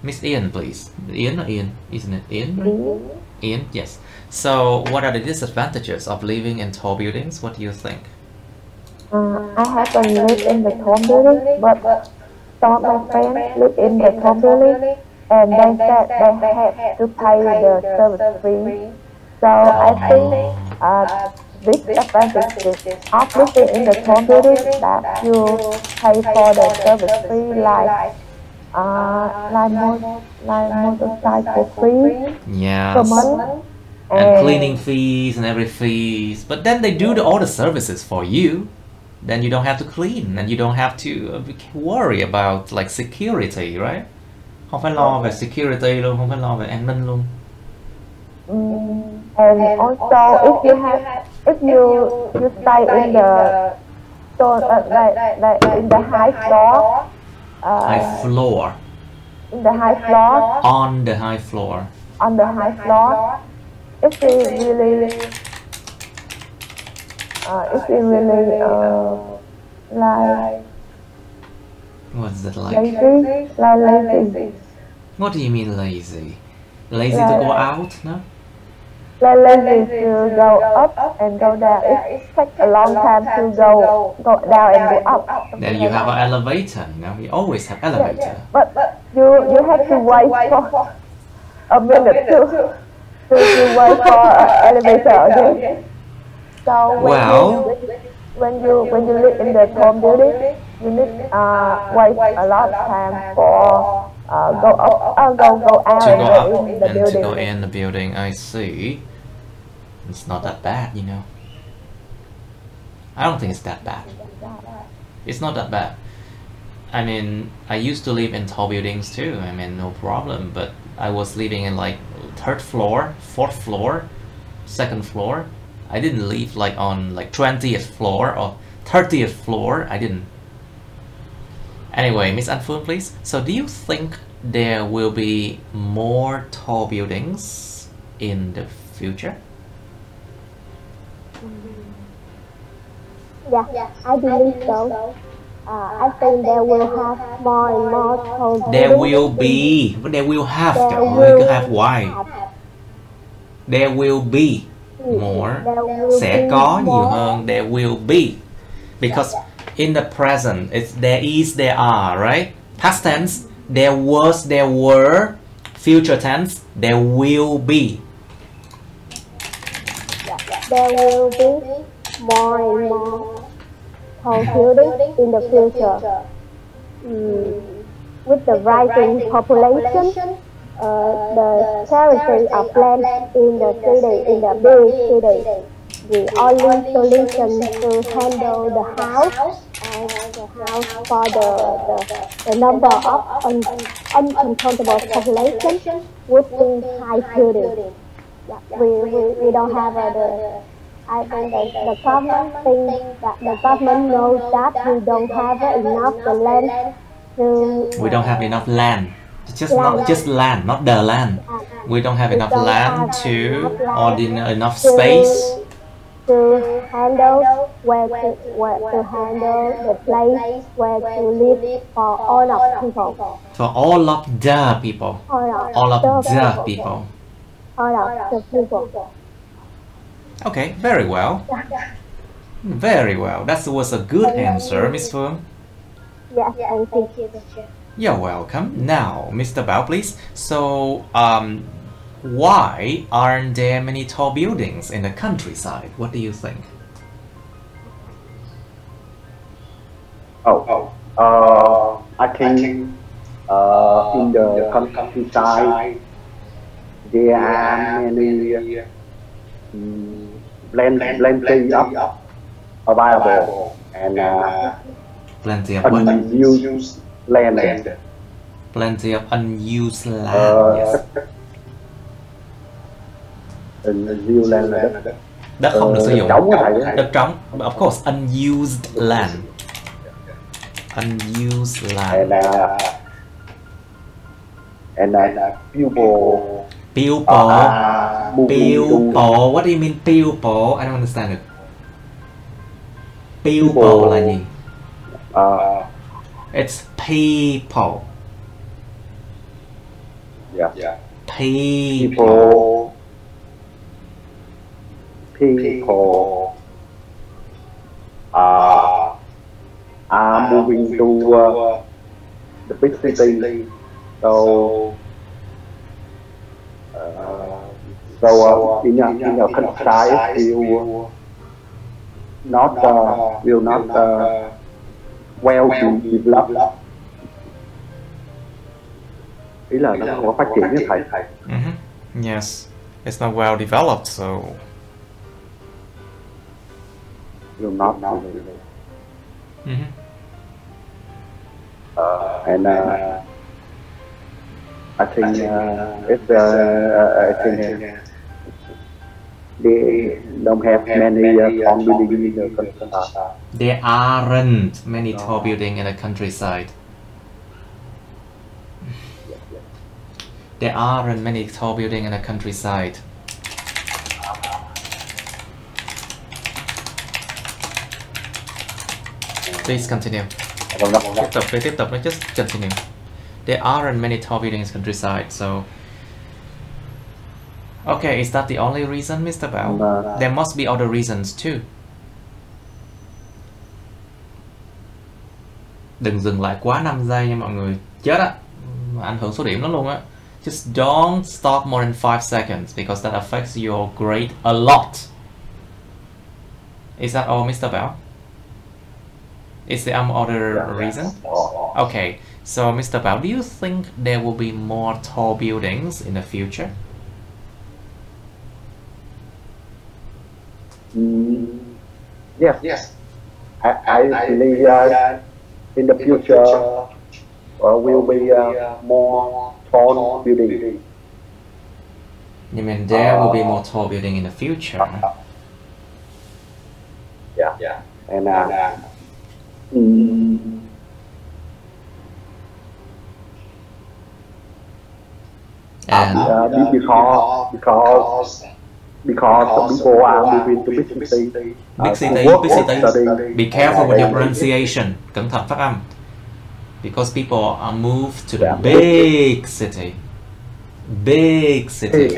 Miss Ian, please. Ian or Ian? Isn't it Ian? Ian, yes. So, what are the disadvantages of living in tall buildings? What do you think? I haven't lived in the tall building, but some of my friends live in the tall building, and they said they have to pay the service fee. So I think this advantage of living in the tall building that you pay for the service fee like motorcycle fee per Yes. month. And cleaning fees and every fees. But then they do all the services for you. Then you don't have to clean and you don't have to worry about like security, right? Không phải lo về security luôn, không phải lo về an ninh luôn. And also if you stay in the in the high floor, High floor. in the high floor, On the high floor. on the high floor, if we really like What's that like? lazy, What do you mean lazy? Lazy to go out? No? lazy to go up and go down. It takes a long time to go down and go up. Then you have an elevator, you know? You always have elevator. But you have to wait for a minute to wait for an elevator again. So when you live in the tall building, you need wait a lot of time for go up, go out To go up in the and to building. go in the building, I see. It's not that bad, you know. I don't think it's that bad. It's not that bad. I mean, I used to live in tall buildings too. I mean, no problem. But I was living in like 3rd floor, 4th floor, 2nd floor. I didn't live like on like 20th floor or 30th floor. I didn't. Anyway, Miss Anfun, please. So do you think there will be more tall buildings in the future? Yeah, I believe so. I think there will have more and more tall buildings. There will be, but there will have. There Trời ơi, will cứ have why? have. There will be more. There will Sẽ be có nhiều more. hơn. There will be, because in the present it's there is, there are, right? Past tense, there was, there were. Future tense, there will be. There will be more and more tall buildings in the future. With the rising population, the charity of land in the city, in the big city, the only solution to handle the house and the house for the number of uncontrollable population would be high building. Yeah, we don't have I think the government thinks that the government knows that we don't have enough the land to. We don't have enough land. Just not just land, not the land. We don't have enough land to, or enough space to handle to handle the place where to live for all of people. for all of the people. All of the people. All of the people. Okay, very well. Very well. That was a good answer, Miss Phương. Yes, and thank you, teacher. You're welcome. Now, Mr. Bao, please. So, why aren't there many tall buildings in the countryside? What do you think? I think in the countryside there are many plenty of available and Plenty of what? unused land. Plenty of unused land. Yes. Unused land là Đất không được sử dụng. trống á thầy. Đất trống. Of course, unused land. Unused land. And people People. moving to People. What do you mean people? I don't understand it. People là gì? It's people. yeah. People. People are moving to the big city, so So in your countryside, will not well developed. Ý là nó không có phát triển như thầy. Yes, it's not well developed, so will not. And I think they don't have many tall buildings in the countryside. there aren't many tall buildings in the countryside. There aren't many tall buildings in the countryside. Please continue. Tiếp tục, just continue. There aren't many tall buildings in the countryside, so... Okay, is that the only reason, Mr. Bao? There must be other reasons too. Đừng dừng lại quá 5 giây nha mọi người. Chết á, ảnh hưởng số điểm lắm luôn á. Just don't stop more than 5 seconds because that affects your grade a lot. Is that all, Mr. Bao? Is there other reason? Okay, so Mr. Bao, do you think there will be more tall buildings in the future? Yes. I believe in the future will be more tall building. You mean there will be more tall building in the future? Yeah. And because people are moving to big city. Big city. Be careful with your pronunciation. Cẩn thận phát âm. Because people are moved to the big city. Big city.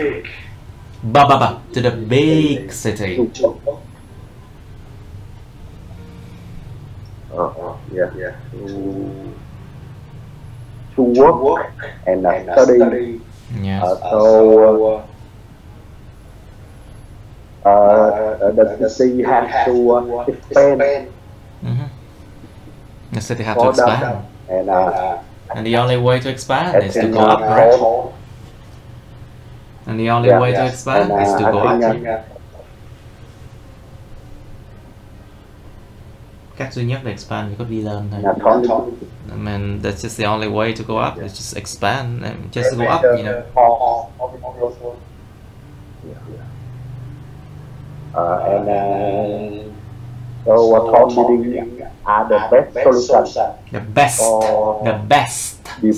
To the big city. Yeah. To work and study. Yes. The city has to expand. The city has to expand. And the only way to expand is to go up, right? And the only way to expand is to go up. Cách duy nhất để expand chỉ có đi lên thôi. I mean, that's just the only way to go up. It's just expand and just go up, you know. So tall buildings are the best solution. The best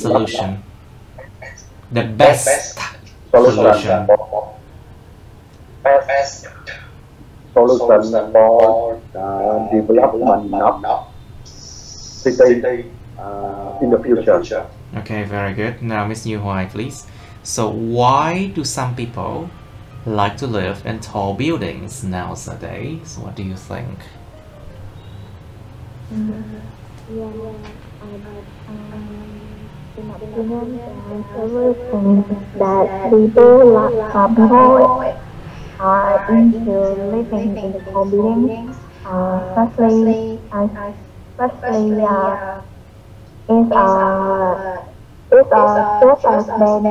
solution. The best solution. Best solution for development of city in the future. Okay, very good. Now, Miss Như Hoài, please. So, why do some people like to live in tall buildings nowadays? What do you think? Everything that people are into living in the tall buildings, especially it's just than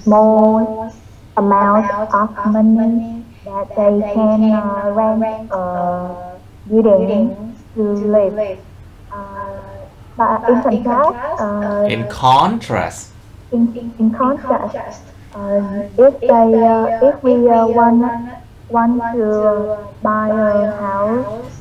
small amount of money that they can rent a building to live. But in contrast, if we want to buy a house,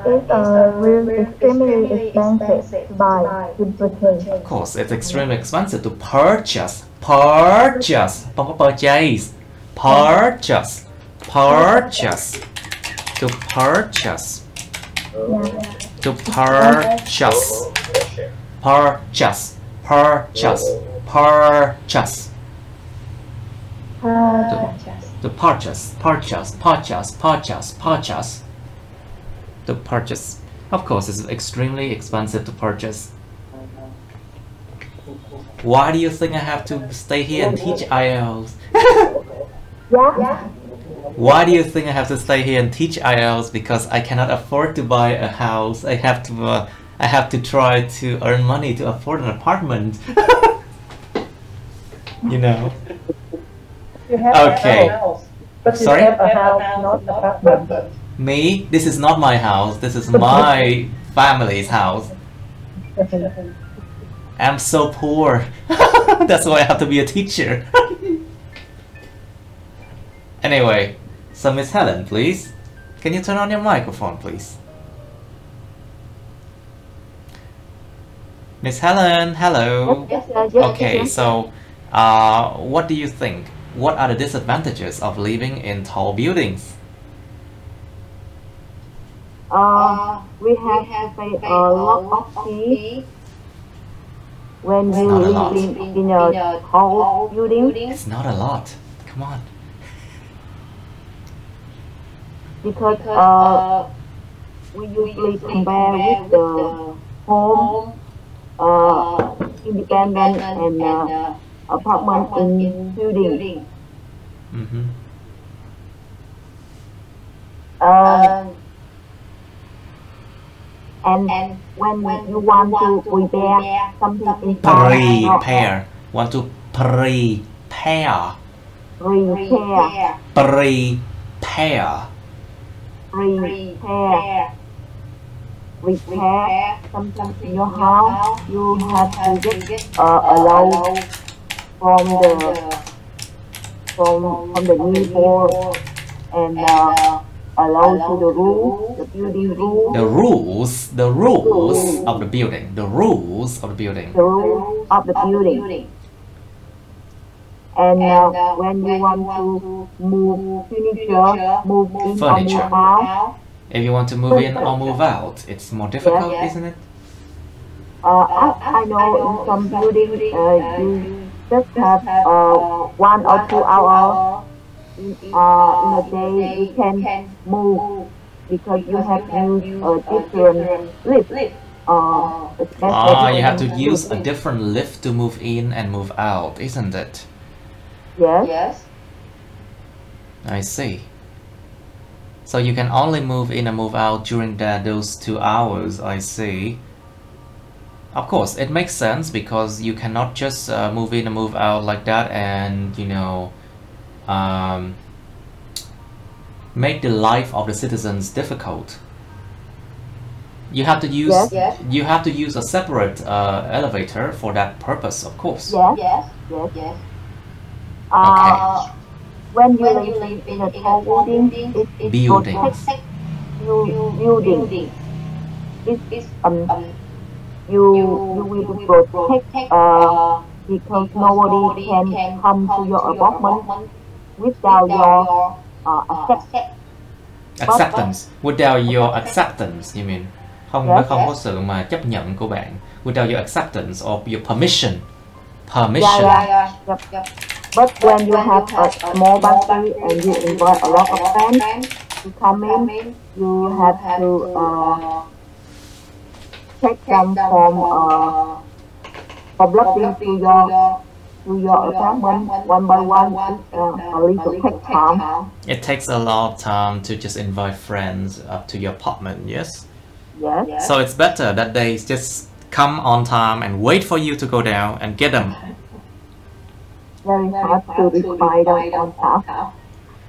it's really extremely expensive to buy, to purchase. Of course, it's extremely expensive to purchase. Purchase. Không có purchase. Purchase. Purchase. To purchase. To purchase. Purchase. Purchase. Purchase. To purchase. Purchase. Purchase. Purchase. Purchase. To purchase. Of course, it's extremely expensive to purchase. Why do you think I have to stay here and teach IELTS? Yeah. Why do you think I have to stay here and teach IELTS? Because I cannot afford to buy a house. I have to try to earn money to afford an apartment. You know. You have Okay. a house, but Sorry? you have a house, not an apartment. Me? This is not my house. This is my family's house. I'm so poor. That's why I have to be a teacher. Anyway, so Miss Helen, please. Can you turn on your microphone, please? Miss Helen, hello. Yes, yes, Okay, yes. so what do you think? What are the disadvantages of living in tall buildings? We have to pay a lot of fee when It's you not a lot. live in a tall building, It's not a lot. Come on. because we usually compare with the home, independent and apartment in building. Mm-hmm. And when you want to prepare something inside, Prepare. Want to prepare. prepare, something in your house, you have to get a loan from the neighbor and allow to the rule, the building rule, The rules of the building. The rules of the building. the rule of the building. And when you want to move furniture, move in or Furniture. move out, If you want to move in or move out, it's more difficult, Yes. isn't it? I know in some buildings you just have 1 or 2 hours in a day you can move because you have used a different lift. You have to use a different lift to move in and move out, isn't it? Yes. I see. So you can only move in and move out during those 2 hours, I see. Of course, it makes sense because you cannot just move in and move out like that and, you know, make the life of the citizens difficult. You have to use you have to use a separate elevator for that purpose, of course. Yes. Okay. When you live in a tall building, it Buildings. protects building. You will be protected because nobody can come to your apartment without your Acceptance. Without your acceptance, you mean? Không có sự mà chấp nhận của bạn. Without your acceptance or your permission. Permission. Yep. But when you have a small party and you invite a lot of friends to come in, you have to take them from blocking to your apartment one by one. A little take time. It takes a lot of time to just invite friends up to your apartment, yes? Yes. So it's better that they just come on time and wait for you to go down and get them. Very hard to require them on time.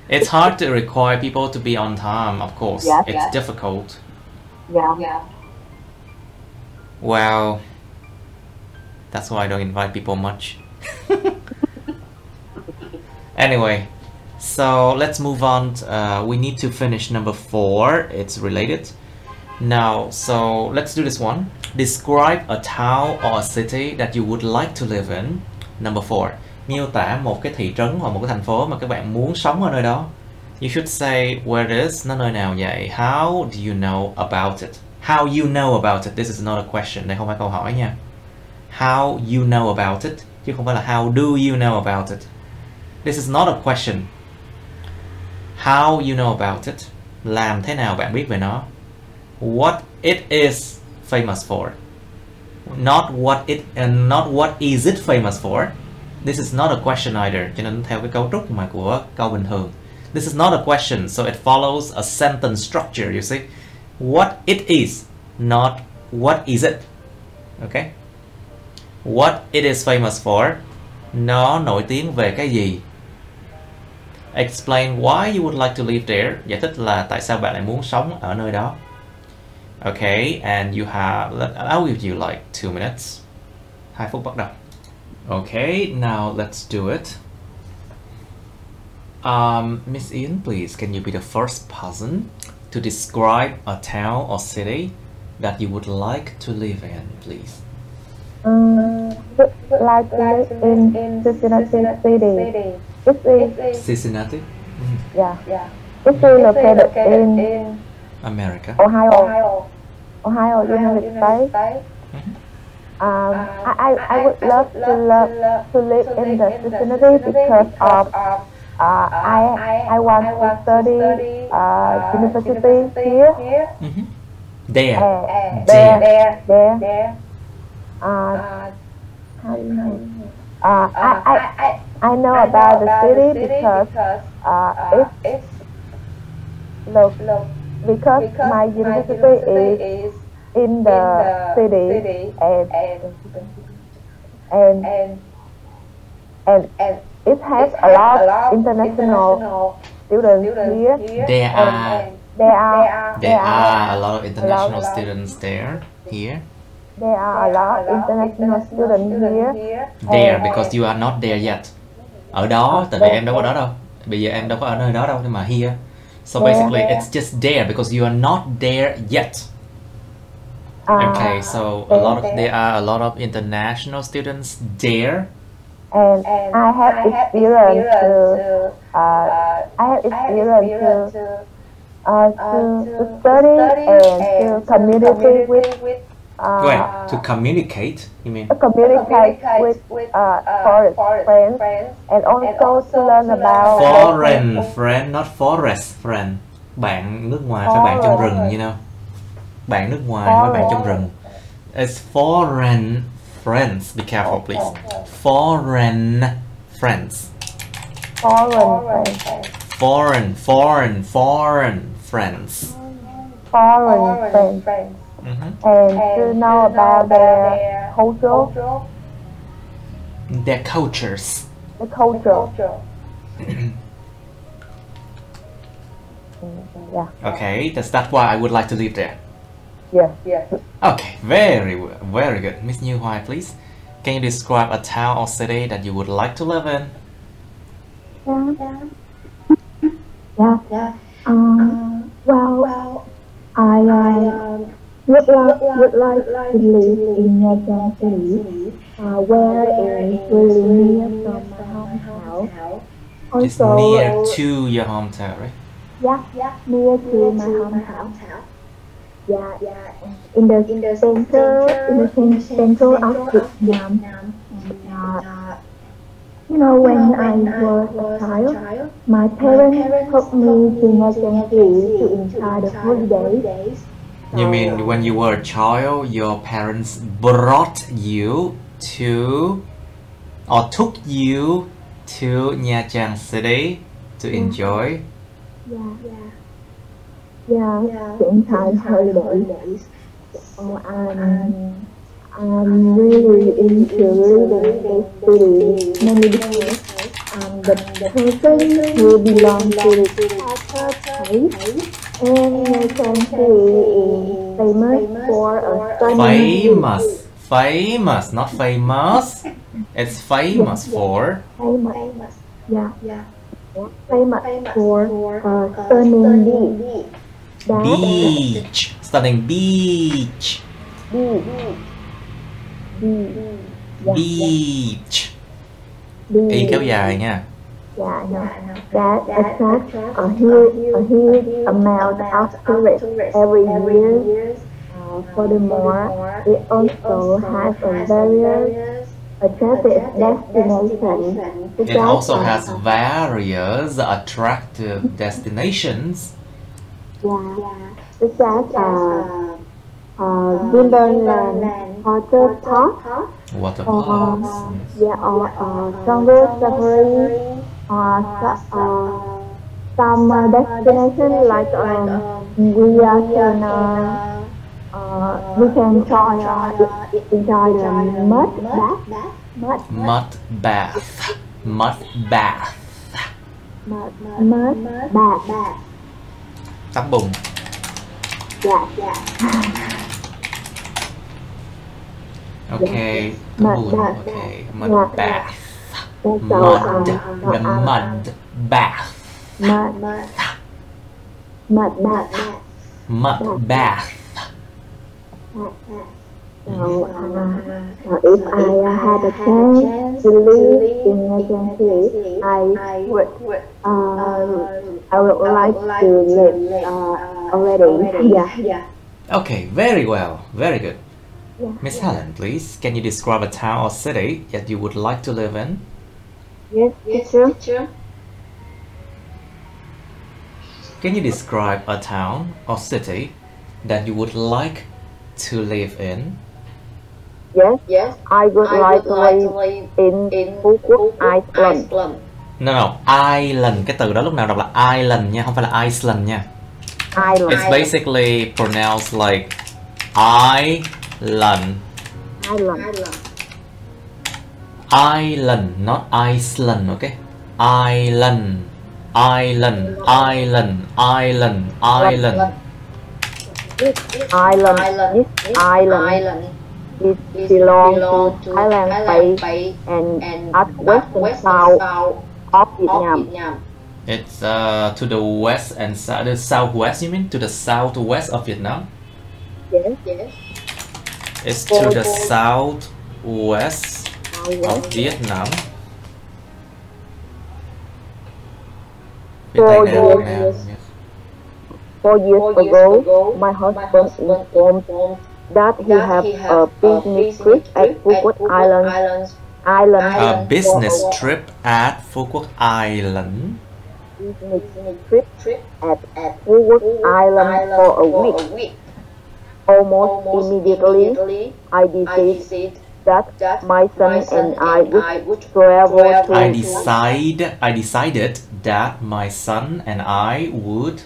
It's hard to require people to be on time, of course. Yes. It's difficult. Yeah. Well, that's why I don't invite people much. Anyway, so let's move on. We need to finish number 4. It's related. Now, so let's do this one. Describe a town or a city that you would like to live in. Number 4. Miêu tả một cái thị trấn hoặc một cái thành phố mà các bạn muốn sống ở nơi đó. You should say where it is, nó nơi nào vậy. How do you know about it? How you know about it. This is not a question. Đây không phải câu hỏi nha. How you know about it, chứ không phải là how do you know about it. This is not a question. How you know about it. Làm thế nào bạn biết về nó. What it is famous for. Not what is it famous for, This is not a question either, cho nên theo cái cấu trúc mà của câu bình thường. This is not a question, so it follows a sentence structure, you see. What it is, not what is it. Okay? What it is famous for. Nó nổi tiếng về cái gì. Explain why you would like to live there. Giải thích là tại sao bạn lại muốn sống ở nơi đó. Okay, and you have, I'll give you like 2 minutes. 2 phút bắt đầu. Okay, now let's do it. Miss Ian, please, can you be the first person to describe a town or city that you would like to live in, please? Like to live in Cincinnati City. It's Cincinnati? yeah. It's located in America. Ohio, United States. I would love to live in the Cincinnati because of I want to study university here. There. How do you know? I know about the city because because my university is in the city and it has a lot of international students here. There are a lot of international students there. Here. There are a lot of international students here. There, because you are not there yet. Ở đó, tại vì em đâu có đó đâu. Bây giờ em đâu có ở nơi đó đâu, nhưng mà here. So basically, it's just there because you are not there yet. Okay, so there are a lot of international students there. And I have experience to study and to communicate with. To communicate, you mean? Communicate with foreign friends and also to learn about foreign friend, not forest friend. Bạn nước ngoài phải bạn trong rừng, you know. Bạn nước ngoài phải bạn trong rừng. It's foreign friends. Be careful, please. Foreign friends. Foreign friends. And to know about their culture. Their cultures. The culture. Yeah. Okay, that's why I would like to live there. Yeah. Okay, very good. Miss Như Hoài, please. Can you describe a town or city that you would like to live in? Yeah. Well, I would like to live in Nha Trang City, where it is really near from my hometown. It's near to your hometown, right? Yeah, near to my hometown. Yeah, in the center of Vietnam. You know, when I was a child, my parents took me to Nha Trang City to enjoy the holidays. You mean when you were a child, your parents brought you to, or took you to Nha Trang City to enjoy? Yeah, the entire holidays. I'm really into living in this city, mainly because the person who belongs to the place. And Nha Trang City is famous for a stunning famous, not famous. It's famous for famous for a stunning beach. Stunning beach. Beach. Y kéo dài nha. That attracts a huge amount of tourists every year. Furthermore, it also has a various attractive destinations. It also has various attractive destinations. Such as Wonderland water park, Water parks. yeah, or jungle safari, or some destination like we can enjoy the mud bath. Tắm bùn. Yeah. Okay, Mud bùn. bath. Okay, mud Yeah. bath. So, Mud. The mud bath. mud bath. Mud bath. So, if I had a chance to live in a country, I would like to live already. Yeah. Okay, very well, very good. Yeah. Miss Helen, please, can you describe a town or city that you would like to live in? Yes, teacher. Can you describe a town or city that you would like to live in? Yes, I would like to live in Phú Quốc, Iceland. No, Island. Cái từ đó lúc nào đọc là Island nha, không phải là Iceland nha. Iceland. It's basically pronounced like Island. Island, not Iceland, okay? Island. Island. It belongs to Thailand Bay and at western south of Vietnam. It's to the west and the southwest, you mean? To the southwest of Vietnam? Yes. It's to the southwest of Vietnam. 4 years ago, my husband informed that he had a business trip at Phú Quốc Island. A business trip at Phú Quốc Island. Business trip at Phú Quốc Island for a week. Almost immediately, I decided that my son and I would travel to. I decided that my son and I would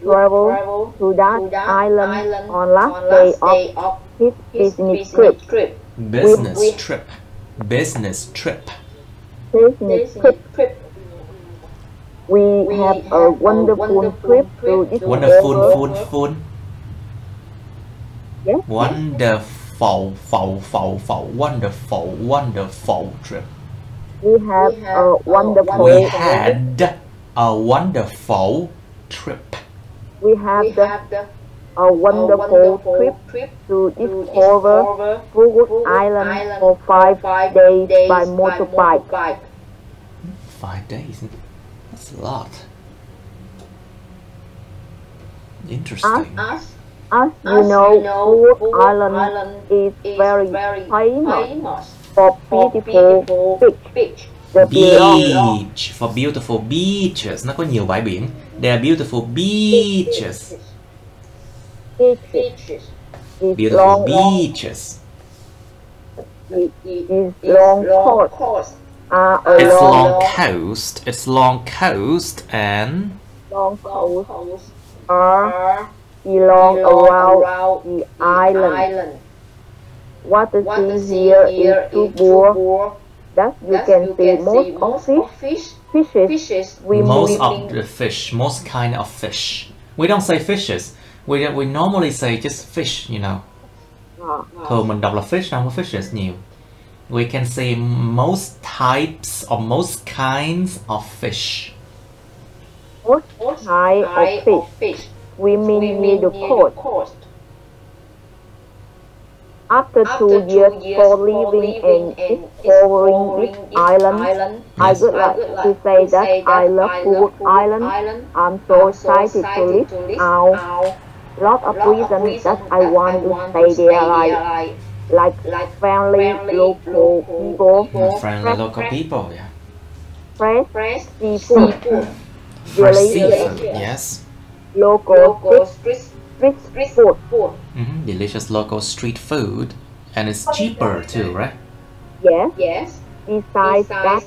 travel to that island on last day of his business trip. Business trip. We have a wonderful trip to this Wonderful Yes. Wonderful trip. We had a wonderful trip. We had a wonderful trip to discover Phú Quốc Island for 5 days by motorbike. 5 days? That's a lot. Interesting. As you know, Phú Quốc Island is very famous for beautiful beach. For beautiful beaches. Nó có nhiều bãi biển. There are beautiful beaches. Beautiful beaches. It is long coast. It's long coast. It's long coast and long coast are along around the island. What is seen here is Phú Quốc. That you can see most of fishes. Most of the fish, most kind of fish. We don't say fishes. We normally say just fish, you know. Thường mình đọc là fish, không có fishes nhiều. We can say most types or most kinds of fish. Most types of fish swimming near the coast. After 2 years for living and exploring this island, I would like to say that I love Phú Quốc Island. I'm so excited to live out. Lot of reasons that I want to stay there, like friendly local people. Friendly local people, yeah. Fresh seafood. Fresh seafood, yes. Local street food. Delicious local street food. And it's cheaper too, right? Yes. Yes. Besides that,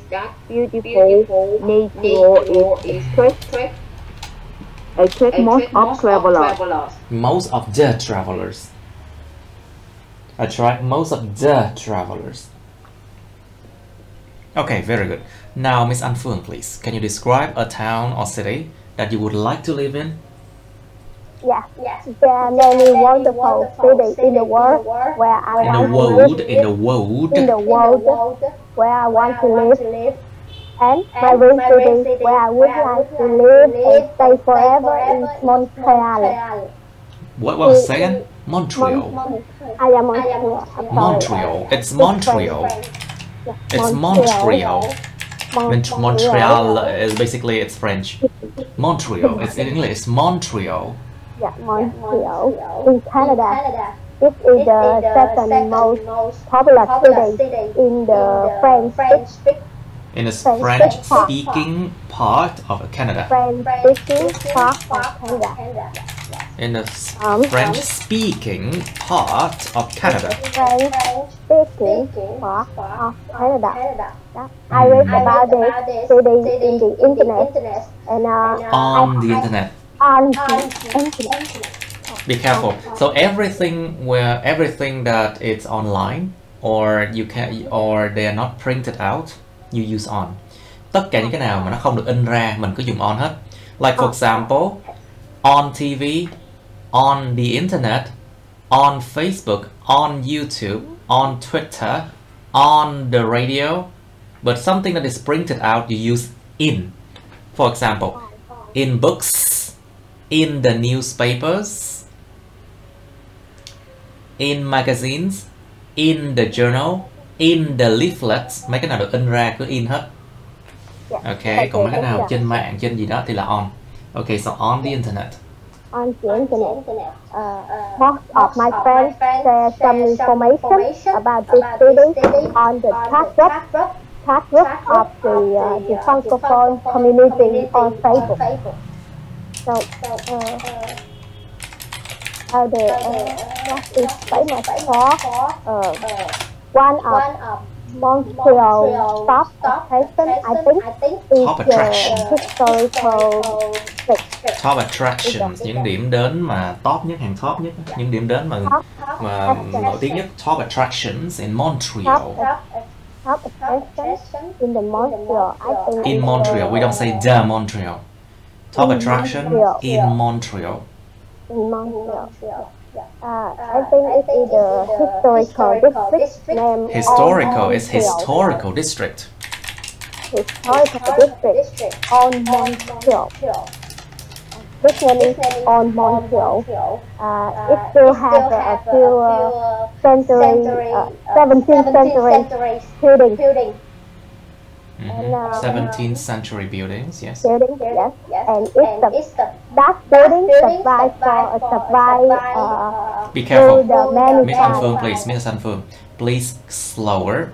beautiful nature is attract most of travelers. Most of the travelers. Attract most of the travelers. Okay, very good. Now, Miss An Phương, please. Can you describe a town or city that you would like to live in? Yeah, there are many wonderful cities in the world where I want to live. In the world. Where I want to live. And my dream city where I would like to live and stay forever is Montreal. What was the second? Montreal. Montreal. Montreal. It's Montreal. It's Montreal. Montreal is basically it's French. Montreal. It's in English. It's Montreal. Yeah, Montreal in Canada. This is the second most popular city in the French. In the French-speaking part of Canada. French-speaking part of Canada. In the French-speaking part of Canada. French-speaking part of Canada. I read about this city in the internet. And on the internet. On the internet. Be careful. So everything that it's online or they are not printed out, you use on. Tất cả những cái nào mà nó không được in ra mình cứ dùng on hết. Like for example, on TV, on the internet, on Facebook, on YouTube, on Twitter, on the radio. But something that is printed out, you use in. For example, in books, in the newspapers, in magazines, in the journal, in the leaflets. Mấy cái nào được in ra cứ in hết. Ok, còn mấy cái nào trên mạng, trên gì đó thì là on. Ok, so on the internet. On the internet. Most of my friends share some information about this city on the chat group of the Francophone community on Facebook. So, what is famous for one of Montreal top attraction, I think, is Top attraction. historical district. Top attractions, những điểm đến mà top nhất, hàng top nhất, những điểm đến mà nổi tiếng nhất. Top attractions in Montreal. Top attraction in the Montreal, I think. In Montreal, we don't say the Montreal. Top attraction in Montreal. In Montreal. I think it is the historical district named. Historical is historical district. Historical district on Montreal. This name is on Montreal. It still has a few 17th century buildings. 17th century buildings, yes. Buildings, yes. And it's that building survive Be careful. the many Miss An Phương, please. Miss An Phương, please slower.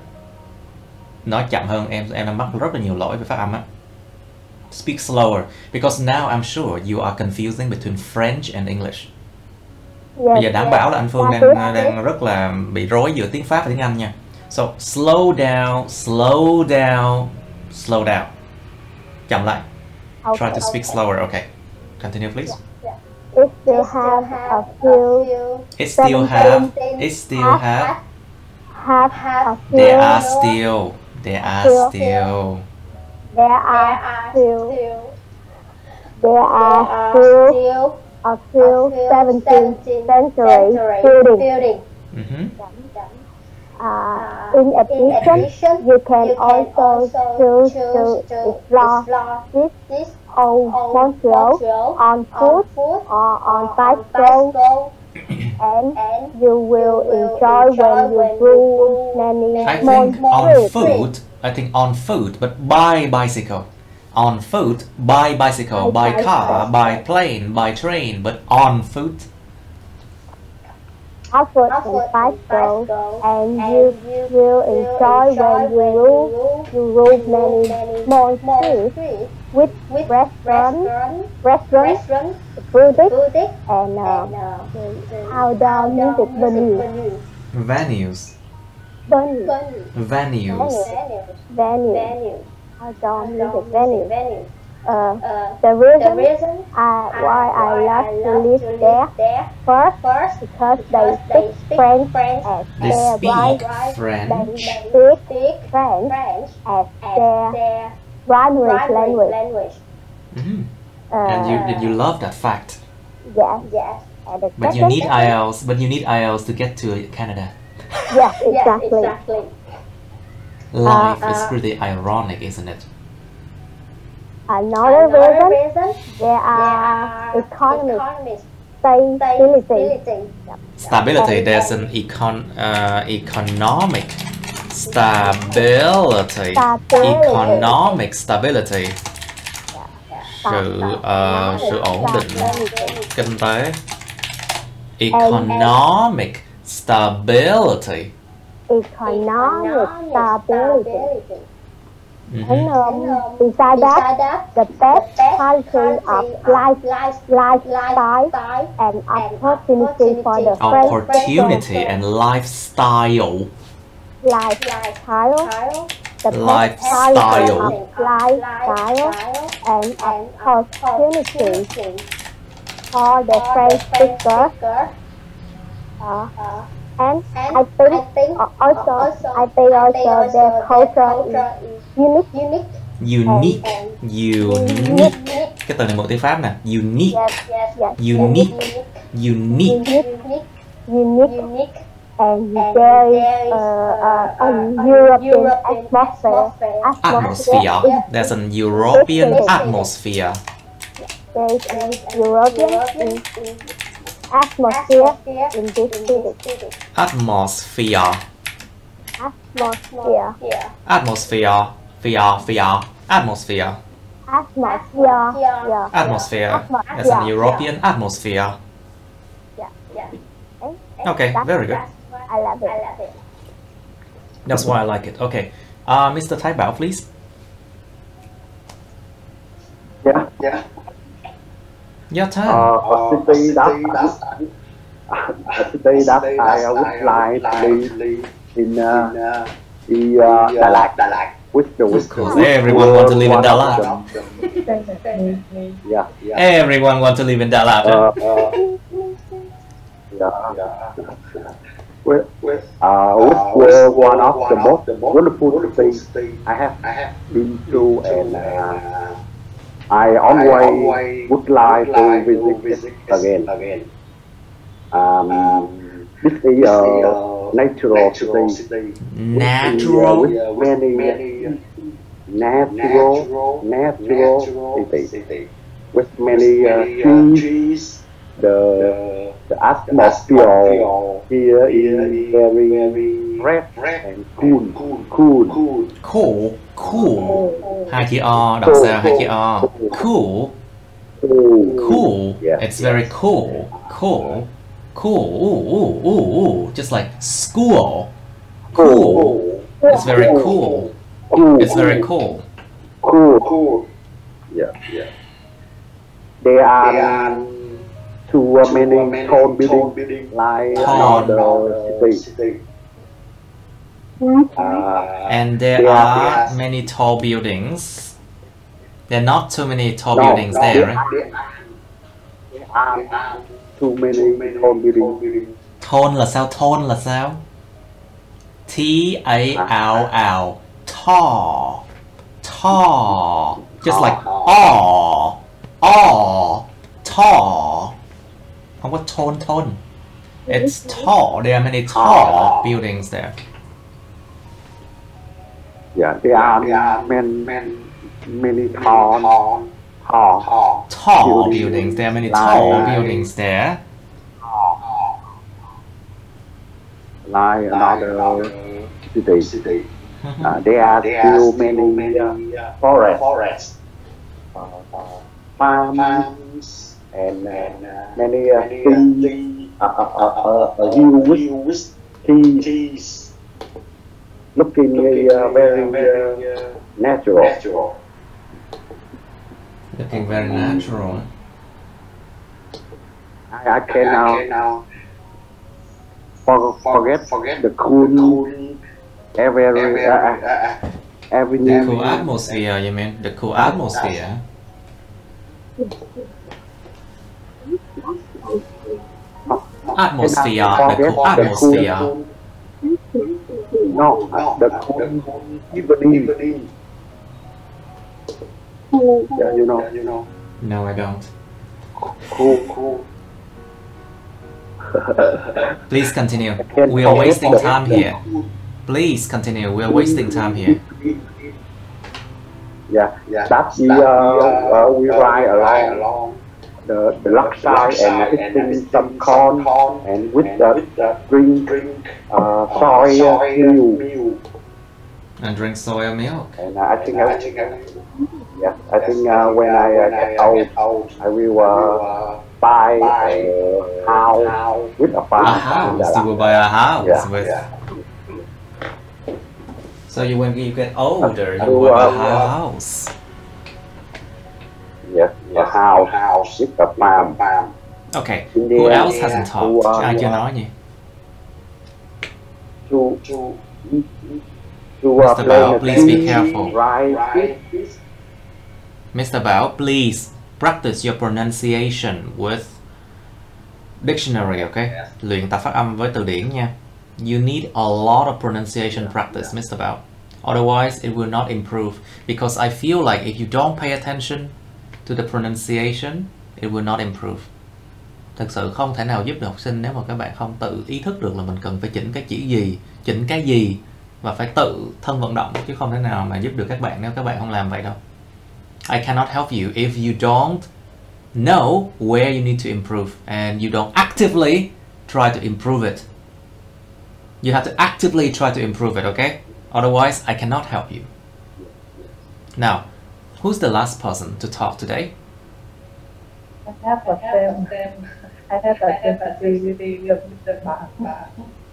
Nói chậm hơn, em đang mắc rất là nhiều lỗi về phát âm á. Speak slower, because now I'm sure you are confusing between French and English. Bây giờ đảm bảo là An Phương đang rất là bị rối giữa tiếng Pháp và tiếng Anh nha. So slow down, slow down, slow down. Chậm lại. Try to speak slower. Okay. Continue, please. It still have a few. It still have. There are still. There are still 17th century buildings. In addition, you can also choose to explore this old Montreal on foot or on bicycle, and you will enjoy when you do many I think on foot, but by bicycle. On foot, by bicycle, by car, by plane, by train, but on foot. On foot and bicycle, and you will enjoy when you roam many more streets with restaurants, boutiques, and outdoor music venues. Venues. Venues. Venue. I don't need a venue. The reason why I love to live there first because they speak French as They their speak French. French. They speak French as their primary language. Mhm. And you love that fact. Yes. And the But you second- need IELTS. But you need IELTS to get to Canada. Yes, exactly. Life is pretty ironic, isn't it? Another reason there are economic stability. Stability. There's an economic stability. Economic stability. Sự ổn định kinh tế. Economic stability. Economic stability. And beside that, the best quality of lifestyle and opportunity for the Opportunity and lifestyle. lifestyle. The best Lifestyle. quality of lifestyle and opportunity for the French speaker. And I think also their culture is unique. Unique. Cái từ này một tiếng Pháp nè. Unique. Unique. And very European atmosphere. There's an European atmosphere. There's an European atmosphere in this city. Atmosphere. Atmosphere. Atmosphere. Yeah. Atmosphere. There's an European atmosphere. Okay, very good. I love it. That's why I like it. Okay. Mr. Tai Bao, please. Yeah. Your turn. A city that I would like to live in Đà Lạt. Of course, everyone wants to live in Đà Lạt. Yeah. Everyone wants to live in Đà Lạt. Which were one of the most wonderful cities I have been to, and I always would like to visit again. This is a natural city. Natural. With many natural city with many trees. The atmosphere here is very fresh and cool. Cool. Hai chữ O đọc sao? Hai chữ O. Cool. Yes. It's very cool. Ooh. Just like school. Cool. It's very cool. It's very cool. Cool. Yeah. There are too many tall buildings like another city. And there are many tall buildings. There are not too many tall buildings there, right? There are too many tall buildings. Tall là sao? Tall là sao? T-A-L-L. Tall. Just like tall. Không có tall. It's tall. There are many tall buildings there. Yeah, there are many tall buildings. There are many tall buildings there. Like another city. There are still many forests, farms, and many trees. Looking very natural. Looking very natural. I can forget the cool avenue. The cool atmosphere, you mean? The cool atmosphere? Atmosphere, the cool atmosphere. No, the cool evening. Yeah, you know. No, I don't. Cool. Please continue. We are wasting time here. Please continue. We are wasting time here. Yeah. That's we ride along the lakeside and eating some corn and with the drink soy milk. And drink soy milk. And I think when I get old, I will buy a house with a farm. A house? You will buy a house with. So when you get older, you will buy a house. Yes, a house with a farm. Okay, who else hasn't talked? Ai chưa nói nhỉ? Mr. Bao, please be careful. Mr. Bao, please practice your pronunciation with dictionary, okay? Luyện tập phát âm với từ điển nha. You need a lot of pronunciation practice, Mr. Bao. Otherwise, it will not improve. Because I feel like if you don't pay attention to the pronunciation, it will not improve. Thật sự không thể nào giúp được học sinh nếu mà các bạn không tự ý thức được là mình cần phải chỉnh cái chữ gì, chỉnh cái gì và phải tự thân vận động, chứ không thể nào mà giúp được các bạn nếu các bạn không làm vậy đâu. I cannot help you if you don't know where you need to improve and you don't actively try to improve it. You have to actively try to improve it, okay? Otherwise, I cannot help you. Now, who's the last person to talk today? I have a sympathy with Mr. Ba.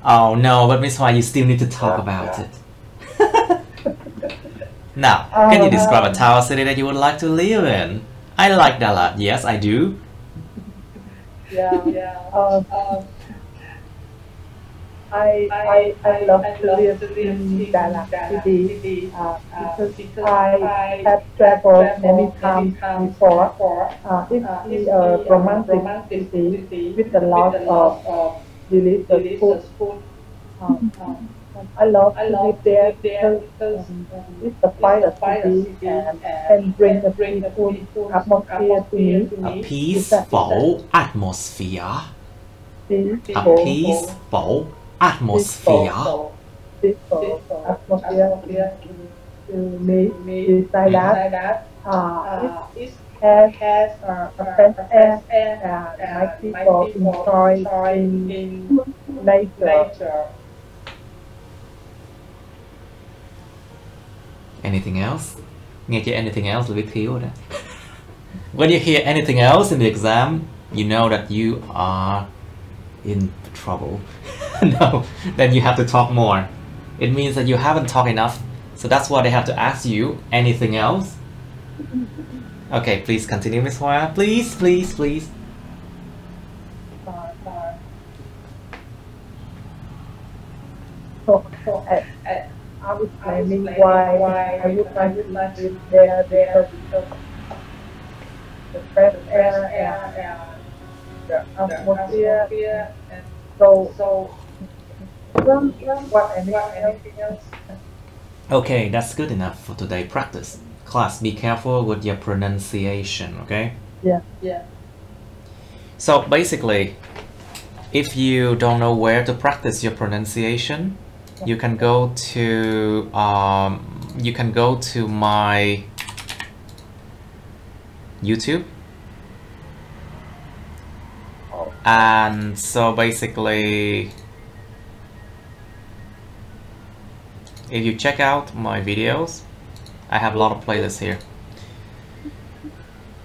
Oh no, but Miss Hoa, you still need to talk about it. Now, can you describe a tower city that you would like to live in? I like Dalat. Yes, I do. I love to live in Dalat City because I have traveled many times before. It's a romantic city with a lot of delicious food. I love to live there because it's a quiet city and bring a peaceful atmosphere to me. A peaceful atmosphere. A peaceful atmosphere. Peaceful atmosphere to me. Besides that, it has a fresh air and my people enjoy in nature. Anything else? Nghe chữ anything else là biết thiếu rồi đó. When you hear anything else in the exam, you know that you are in trouble. No, then you have to talk more. It means that you haven't talked enough. So that's why they have to ask you anything else. Okay, please continue, Miss Hoa. Please. I was claiming why I would like to live there because the fresh air and the atmosphere and so what anything else? Okay, that's good enough for today. Practice. Class, be careful with your pronunciation, okay? Yeah. So basically, if you don't know where to practice your pronunciation, you can go to my YouTube. And so basically, if you check out my videos, I have a lot of playlists here.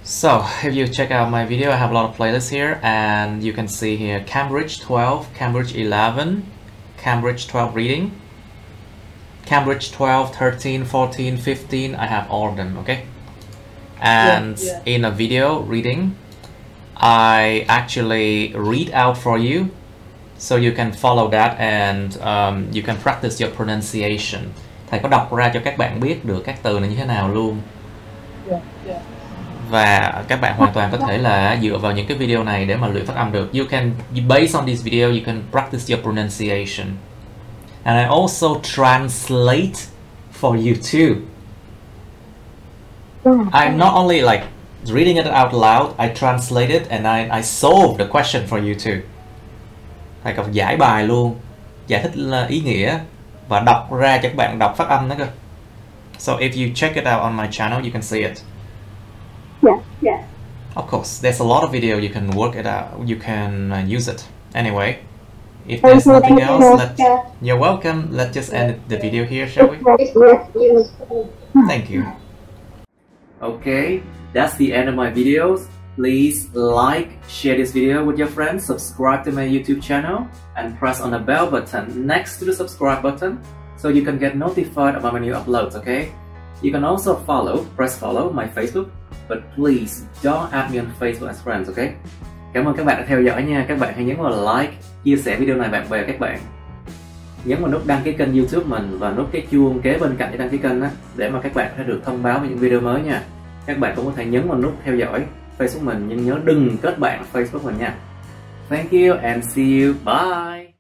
So if you check out my video, I have a lot of playlists here, and you can see here Cambridge 12, Cambridge 11, Cambridge 12 reading, Cambridge 12, 13, 14, 15, I have all of them, okay? And in a video reading, I actually read out for you So you can follow that and you can practice your pronunciation. Thầy có đọc ra cho các bạn biết được các từ này như thế nào luôn. Và các bạn hoàn toàn có thể là dựa vào những cái video này để mà luyện phát âm được. Based on this video, you can practice your pronunciation. And I also translate for you too. I'm not only like reading it out loud, I translate it and I solve the question for you too. Thầy còn giải bài luôn, giải thích ý nghĩa và đọc ra cho các bạn đọc phát âm đó cơ. So if you check it out on my channel, you can see it. Yeah. Of course, there's a lot of video you can work it out. You can use it. Anyway, if there's nothing else, you're welcome. Let's just end the video here, shall we? Thank you. Okay, that's the end of my videos. Please like, share this video with your friends, subscribe to my YouTube channel, and press on the bell button next to the subscribe button so you can get notified about my new uploads, okay? You can also press follow my Facebook, but please don't add me on Facebook as friends, okay? Cảm ơn các bạn đã theo dõi nha. Các bạn hãy nhấn vào like, chia sẻ video này bạn bè các bạn. Nhấn vào nút đăng ký kênh YouTube mình và nút cái chuông kế bên cạnh để đăng ký kênh đó, để mà các bạn sẽ được thông báo về những video mới nha. Các bạn cũng có thể nhấn vào nút theo dõi Facebook mình, nhưng nhớ đừng kết bạn Facebook mình nha. Thank you and see you. Bye.